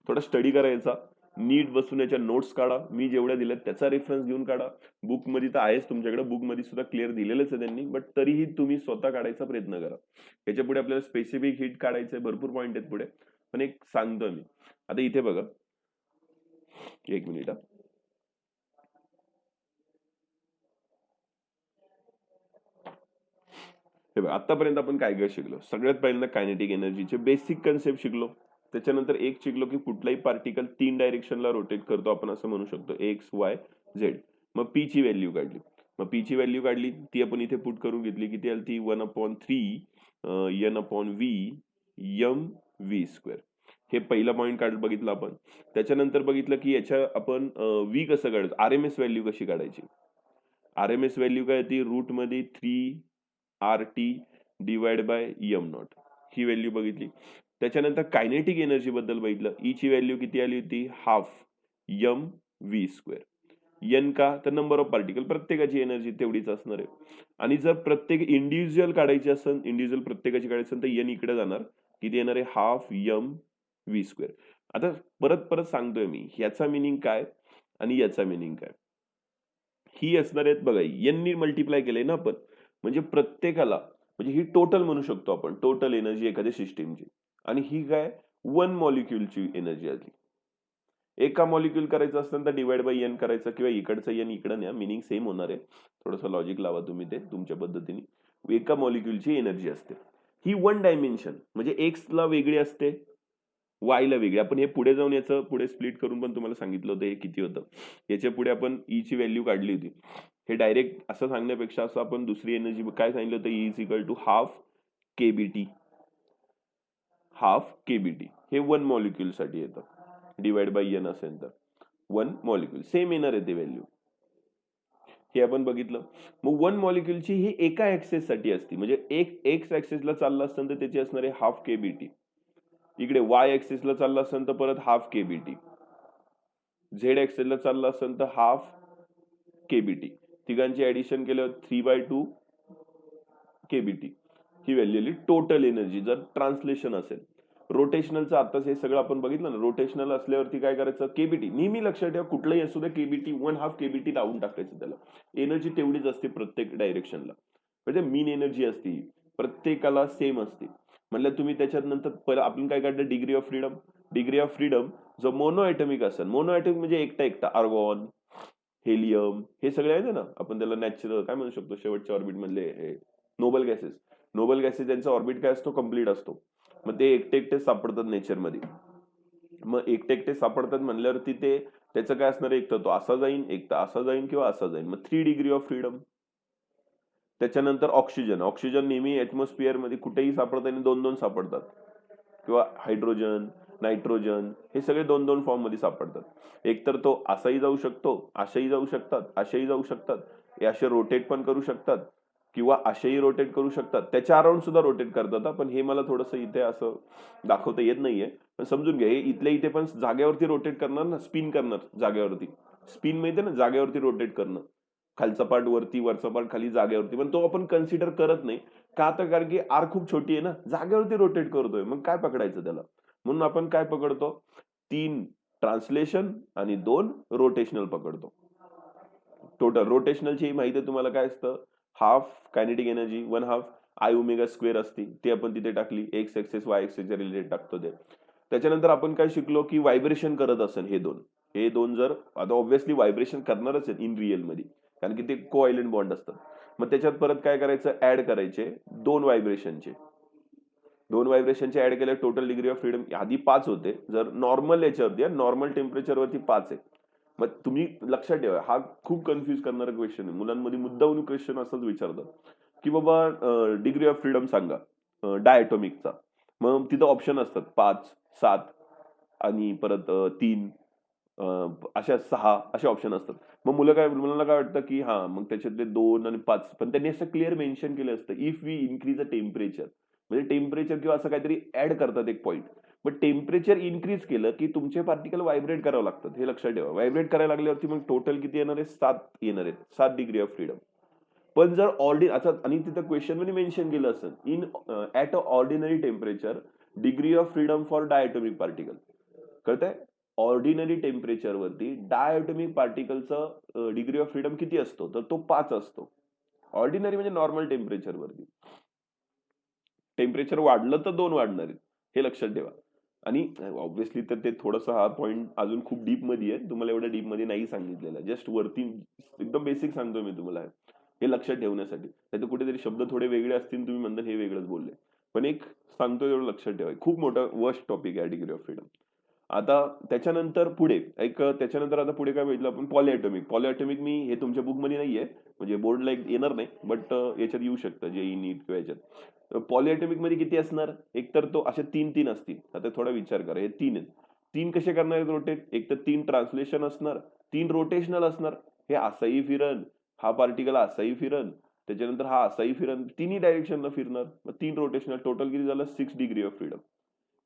थोडा स्टडी करायचा, नीट बसून याच्या नोट्स काढा, मी जेवढ्या दिल्यात त्याचा रेफरन्स घेऊन काढा. बुक मध्ये तर आहेच तुमच्याकडे, बुक मध्ये सुद्धा क्लिअर दिलेलंच आहे त्यांनी, बट तरीही तुम्ही स्वतः काढायचा प्रयत्न करा. याच्या पुढे आपल्याला स्पेसिफिक हिट काढायचंय, भरपूर पॉईंट आहेत पुढे, पण एक सांगतो मी. आता इथे बघा, एक मिनिट. हे बघा आतापर्यंत आपण काय काय शिकलो. सगळ्यात पहिल्यांदा कायनेटिक एनर्जीचे बेसिक कन्सेप्ट शिकलो. त्याच्यानंतर एक शिकलो की कुठलाही पार्टिकल 3 डायरेक्शनला रोटेट करतो आपण, असं म्हणू शकतो एक्स वाय झेड. मग पी ची व्हॅल्यू काढली. मग पी ची व्हॅल्यू काढली ती आपण इथे पुट करून घेतली, किती आली ती 1/3 n/v m v स्क्वेअर. हे पहिला पॉईंट बघितलं आपण. त्याच्यानंतर बघितलं की याच्या आपण व्ही कसं काढायचं, आरएमएस व्हॅल्यू कशी काढायची. आरएमएस व्हॅल्यू काय ती रूट मध्ये 3RT divide bye am not, he value बघितली. त्याच्यानंतर कायनेटिक एनर्जी बद्दल बघितलं. ई ची व्हॅल्यू किती आली होती, half M V square. N का, तर नंबर ऑफ पार्टिकल, प्रत्येकाची एनर्जी तेवढीच असणार आहे. आणि जर प्रत्येक इंडिव्हिज्युअल काढायची असेल, इंडिव्हिज्युअल प्रत्येकाची काढायची असेल तर एन इकडे जाणार, किती येणार आहे हाफ एम व्ही स्क्वेअर. आता परत परत सांगतोय मी, ह्याचा मिनिंग काय आणि याचा मिनिंग काय. ही असणार आहेत बघा, यांनी मल्टिप्लाय केलंय ना आपण, म्हणजे प्रत्येकाला, म्हणजे ही टोटल म्हणू शकतो आपण, टोटल एनर्जी एखाद्या सिस्टीमची. आणि ही काय, वन मॉलिक्युलची एनर्जी आली. एका मॉलिक्युल करायचं असेल तर डिवाइड बाय एन करायचं, किंवा इकडचं एन इकडं न्या, मिनिंग सेम होणार आहे. थोडंसं लॉजिक लावा तुम्ही ते तुमच्या पद्धतीने. एका मॉलिक्युलची एनर्जी असते. ही वन डायमेन्शन, म्हणजे एक्स ला वेगळी असते, वाय ला वेगळी. आपण हे पुढे जाऊन याचं पुढे स्प्लिट करून पण तुम्हाला सांगितलं होतं हे किती होतं. याच्या पुढे आपण ई ची व्हॅल्यू काढली होती. हे डायरेक्ट असं सांगण्यापेक्षा असं आपण दुसरी एनर्जी काय सांगितलं होतं, E is equal to half KBT. Half KBT हे वन मॉलिक्युल साठी येतं. डिवाइड बाय एन असेल तर वन मॉलिक्युल सेम येणार आहे ते व्हॅल्यू. हे आपण बघितलं. मग वन मॉलिक्युलची ही एका ऍक्सेस साठी असते, म्हणजे एक एक्स ऍक्सेसला चाललं असेल तर त्याची असणार आहे हाफ केबीटी. इकडे वाय ऍक्सेसला चाललं असेल तर परत हाफ केबीटी. झेड ऍक्सेसला चाललं असेल तर हाफ केबीटी. तिघांची ऍडिशन केल्यावर 3/2 केबीटी ही व्हॅल्यू आली टोटल एनर्जी, जर ट्रान्सलेशन असेल. रोटेशनलचं आताच हे सगळं आपण बघितलं ना, रोटेशनल असल्यावरती काय करायचं, केबीटी नेहमी लक्षात ठेवा, कुठलंही असू दे केबीटी 1/2 केबीटी लावून टाकायचं त्याला. एनर्जी तेवढीच असते प्रत्येक डायरेक्शनला, म्हणजे मीन एनर्जी असते प्रत्येकाला सेम असते. म्हणलं तुम्ही त्याच्यात नंतर पहिलं आपण काय काढलं, degree of freedom. Degree of freedom जो मोनो ॲटॉमिक असेल, मोनो ॲटॉमिक म्हणजे एकटा एकटा, आर्गॉन, हेलियम, हे सगळे आहे ना, आपण त्याला नॅचरल काय म्हणू शकतो, शेवटच्या ऑर्बिट मधले हे नोबल गॅसेस. नोबल गॅसेस त्यांचा ऑर्बिट काय असतो, कम्प्लीट असतो. मग ते एकटे एकटे सापडतात नेचरमध्ये. मग एकटे एकटे सापडतात म्हणल्यावरती ते त्याचं काय असणार, एक तर तो असा जाईन, एक तर असा जाईन, किंवा असा जाईन. मग 3 डिग्री ऑफ फ्रीडम. त्याच्यानंतर ऑक्सिजन. ऑक्सिजन नेहमी ऍटमॉस्फिअर मध्ये कुठेही सापडतात आणि 2-2 सापडतात, किंवा हायड्रोजन, नायट्रोजन, हे सगळे 2-2 फॉर्म मध्ये सापडतात. एकतर तो असाही जाऊ शकतो, अशाही जाऊ शकतात, अशाही जाऊ शकतात, हे असे रोटेट पण करू शकतात, किंवा असेही रोटेट करू शकतात, त्याच्या अराउंड सुद्धा रोटेट करतात. पण हे मला थोडंसं इथे असं दाखवता येत नाहीये, पण समजून घ्या, हे इथल्या इथे पण जागेवरती रोटेट करणार ना, स्पिन करणार जागेवरती. स्पिन माहिती ना, जागेवरती रोटेट करणं, खालचा पार्ट वरती, वरचा पार्ट खाली, जागेवरती. पण तो आपण कन्सिडर करत नाही. का, तर कारण की आर खूप छोटी आहे ना, जागेवरती रोटेट करतोय, मग काय पकडायचं त्याला. म्हणून आपण काय पकडतो, 3 ट्रान्सलेशन आणि 2 रोटेशनल पकडतो. टोटल रोटेशनलची माहिती आहे तुम्हाला काय असतं, half kinetic energy 1/2 i omega square असते, ती आपण तिथे टाकली, एक्स एक्सेस वाय एक्सेसच्या रिलेटेड टाकतो ते. त्याच्यानंतर आपण काय शिकलो, की व्हायब्रेशन करत असेल हे दोन जर आता ऑब्व्हियसली व्हायब्रेशन करणारच आहेत इन रिअल मध्ये, कारण की ते कोआयलेंट बॉन्ड असतात. मग त्याच्यात परत काय करायचं, ऍड करायचे 2 व्हायब्रेशनचे. 2 व्हायब्रेशनचे ऍड केले, टोटल डिग्री ऑफ फ्रीडम आधी 5 होते, जर नॉर्मल याच्यावरती, नॉर्मल टेम्परेचरवरती 5 आहे. मग तुम्ही लक्षात ठेवा, हा खूप कन्फ्युज करणारा क्वेश्चन आहे. मुलांमध्ये मुद्दामून क्वेश्चन असंच विचारतात, की बाबा डिग्री ऑफ फ्रीडम सांगा डायटॉमिकचा. मग तिथं ऑप्शन असतात 5, 7 आणि परत 3, अशा 6 असे ऑप्शन असतात. मग मुलांना काय वाटतं, की हा मग त्याच्यातले 2 आणि 5, पण त्यांनी असं क्लिअर मेन्शन केलं असतं, if we increase the temperature, म्हणजे टेम्परेचर किंवा असं काहीतरी ऍड करतात एक पॉईंट. मग टेम्परेचर इन्क्रीज केलं की तुमचे पार्टिकल व्हायब्रेट करावं लागतात, हे लक्षात ठेवा. व्हायब्रेट करायला लागल्यावरती मग टोटल किती येणार आहे, 7 येणार आहेत, 7 डिग्री ऑफ फ्रीडम. पण जर आता आणि तिथं क्वेश्चन मध्ये मेन्शन केलं असेल, in at a ordinary temperature degree of freedom for diatomic particle. कळतंय, ऑर्डिनरी टेम्परेचर वरती डायटॉमिक पार्टिकलचं डिग्री ऑफ फ्रीडम किती असतो, तर तो 5 असतो. ऑर्डिनरी म्हणजे नॉर्मल टेम्परेचर वरती. टेम्परेचर वाढलं तर 2 वाढणार आहेत, हे लक्षात ठेवा. आणि ऑब्व्हियसली तर ते थोडंसं हा पॉईंट अजून खूप डीप मध्ये आहे, तुम्हाला एवढ्या डीप मध्ये नाही सांगितलेलं, जस्ट वरती एकदम बेसिक सांगतोय मी तुम्हाला, हे लक्षात ठेवण्यासाठी. नाहीतर कुठेतरी शब्द थोडे वेगळे असतील, तुम्ही म्हणता हे वेगळंच बोलले, पण एक सांगतोय एवढं लक्षात ठेवा. खूप मोठा वर्स्ट टॉपिक आहे डिग्री ऑफ फ्रीडम. आता त्याच्यानंतर पुढे त्याच्यानंतर आता पुढे काय बघितलं आपण, पॉलिॲटॉमिक. पॉलिॲटॉमिक मी हे तुमच्या बुकमध्ये नाहीये, म्हणजे बोर्डला येणार नाही, बट याच्यात येऊ शकतं, जेई नीट किंवा याच्यात. पॉलिॲटॉमिक मध्ये किती असणार, एक तर तो असे 3-3 असतील. आता थोडा विचार करा, हे 3 आहेत. 3 कसे करणार आहेत रोटेट, एक तर 3 ट्रान्सलेशन असणार, 3 रोटेशनल असणार. हे असाही फिरन, हा पार्टिकल असाही फिरन, त्याच्यानंतर हा असाही फिरन, तिन्ही डायरेक्शनला फिरणार. मग 3 रोटेशनल, टोटल किती झालं, 6 डिग्री ऑफ फ्रीडम.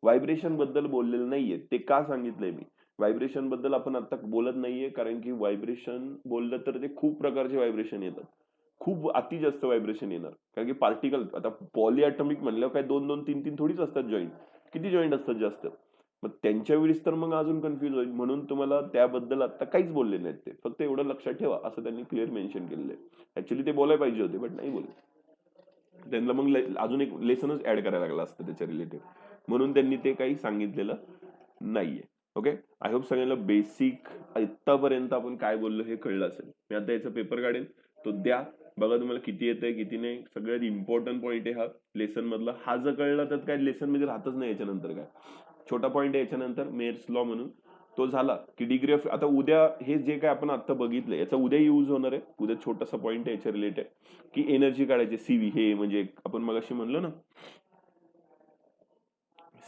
व्हायब्रेशन बद्दल बोललेलं नाहीये, ते का सांगितलंय मी. व्हायब्रेशन बद्दल आपण आता बोलत नाहीये, कारण की व्हायब्रेशन बोललं तर ते खूप प्रकारचे व्हायब्रेशन येतात, खूप अति जास्त व्हायब्रेशन येणार. कारण की पार्टिकल आता पॉलिॲटॉमिक म्हणल्यावर काय 2-2, 3-3 थोडीच असतात जॉईंट. किती जॉईंट असतात जास्त, मग त्यांच्या वेळेस तर मग अजून कन्फ्युज होईल, म्हणून तुम्हाला त्याबद्दल आता काहीच बोलले नाहीत ते. फक्त एवढं लक्षात ठेवा असं त्यांनी क्लिअर मेन्शन केलेलं आहे. ऍक्च्युली ते बोलायला पाहिजे होते बट नाही बोलले. त्यांना मग अजून एक लेसनच ऍड करायला लागला असतं त्याच्या रिलेटेड, म्हणून त्यांनी ते काही सांगितलेलं नाहीये. ओके, आय होप सगळ्यांना बेसिक आतापर्यंत आपण काय बोललो हे कळलं असेल. मी आता याचा पेपर काढेन, तो द्या, बघा तुम्हाला किती येतंय किती नाही. सगळ्यात इम्पॉर्टंट पॉईंट आहे हा लेसन मधला. हा जर कळला तर काय लेसन मध्ये राहतच नाही याच्यानंतर. काय छोटा पॉईंट आहे याच्यानंतर, मेयर्स लॉ म्हणून. तो झाला की डिग्री ऑफ, आता उद्या हे जे काय आपण आता बघितलं याचा उद्या यूज होणार आहे. उद्या छोटासा पॉईंट आहे याच्या रिलेटेड की एनर्जी काढायची. सीव्ही हे म्हणजे आपण मगाशी म्हणलो ना,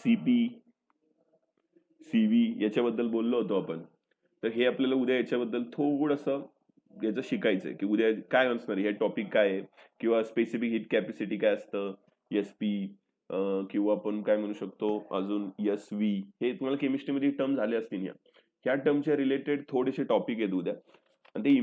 सीपी सीव्ही याच्याबद्दल बोललो होतो आपण. तर हे आपल्याला उद्या याच्याबद्दल थोडंसं याचं शिकायचंय की उद्या काय असणार, हे टॉपिक काय आहे, किंवा स्पेसिफिक हीट कॅपॅसिटी काय असतं, एसपी, किंवा आपण काय म्हणू शकतो अजून एसव्ही. हे तुम्हाला केमिस्ट्रीमध्ये टर्म झाले असतील. ह्या टर्मच्या रिलेटेड थोडेसे टॉपिक आहेत उद्या, आणि ते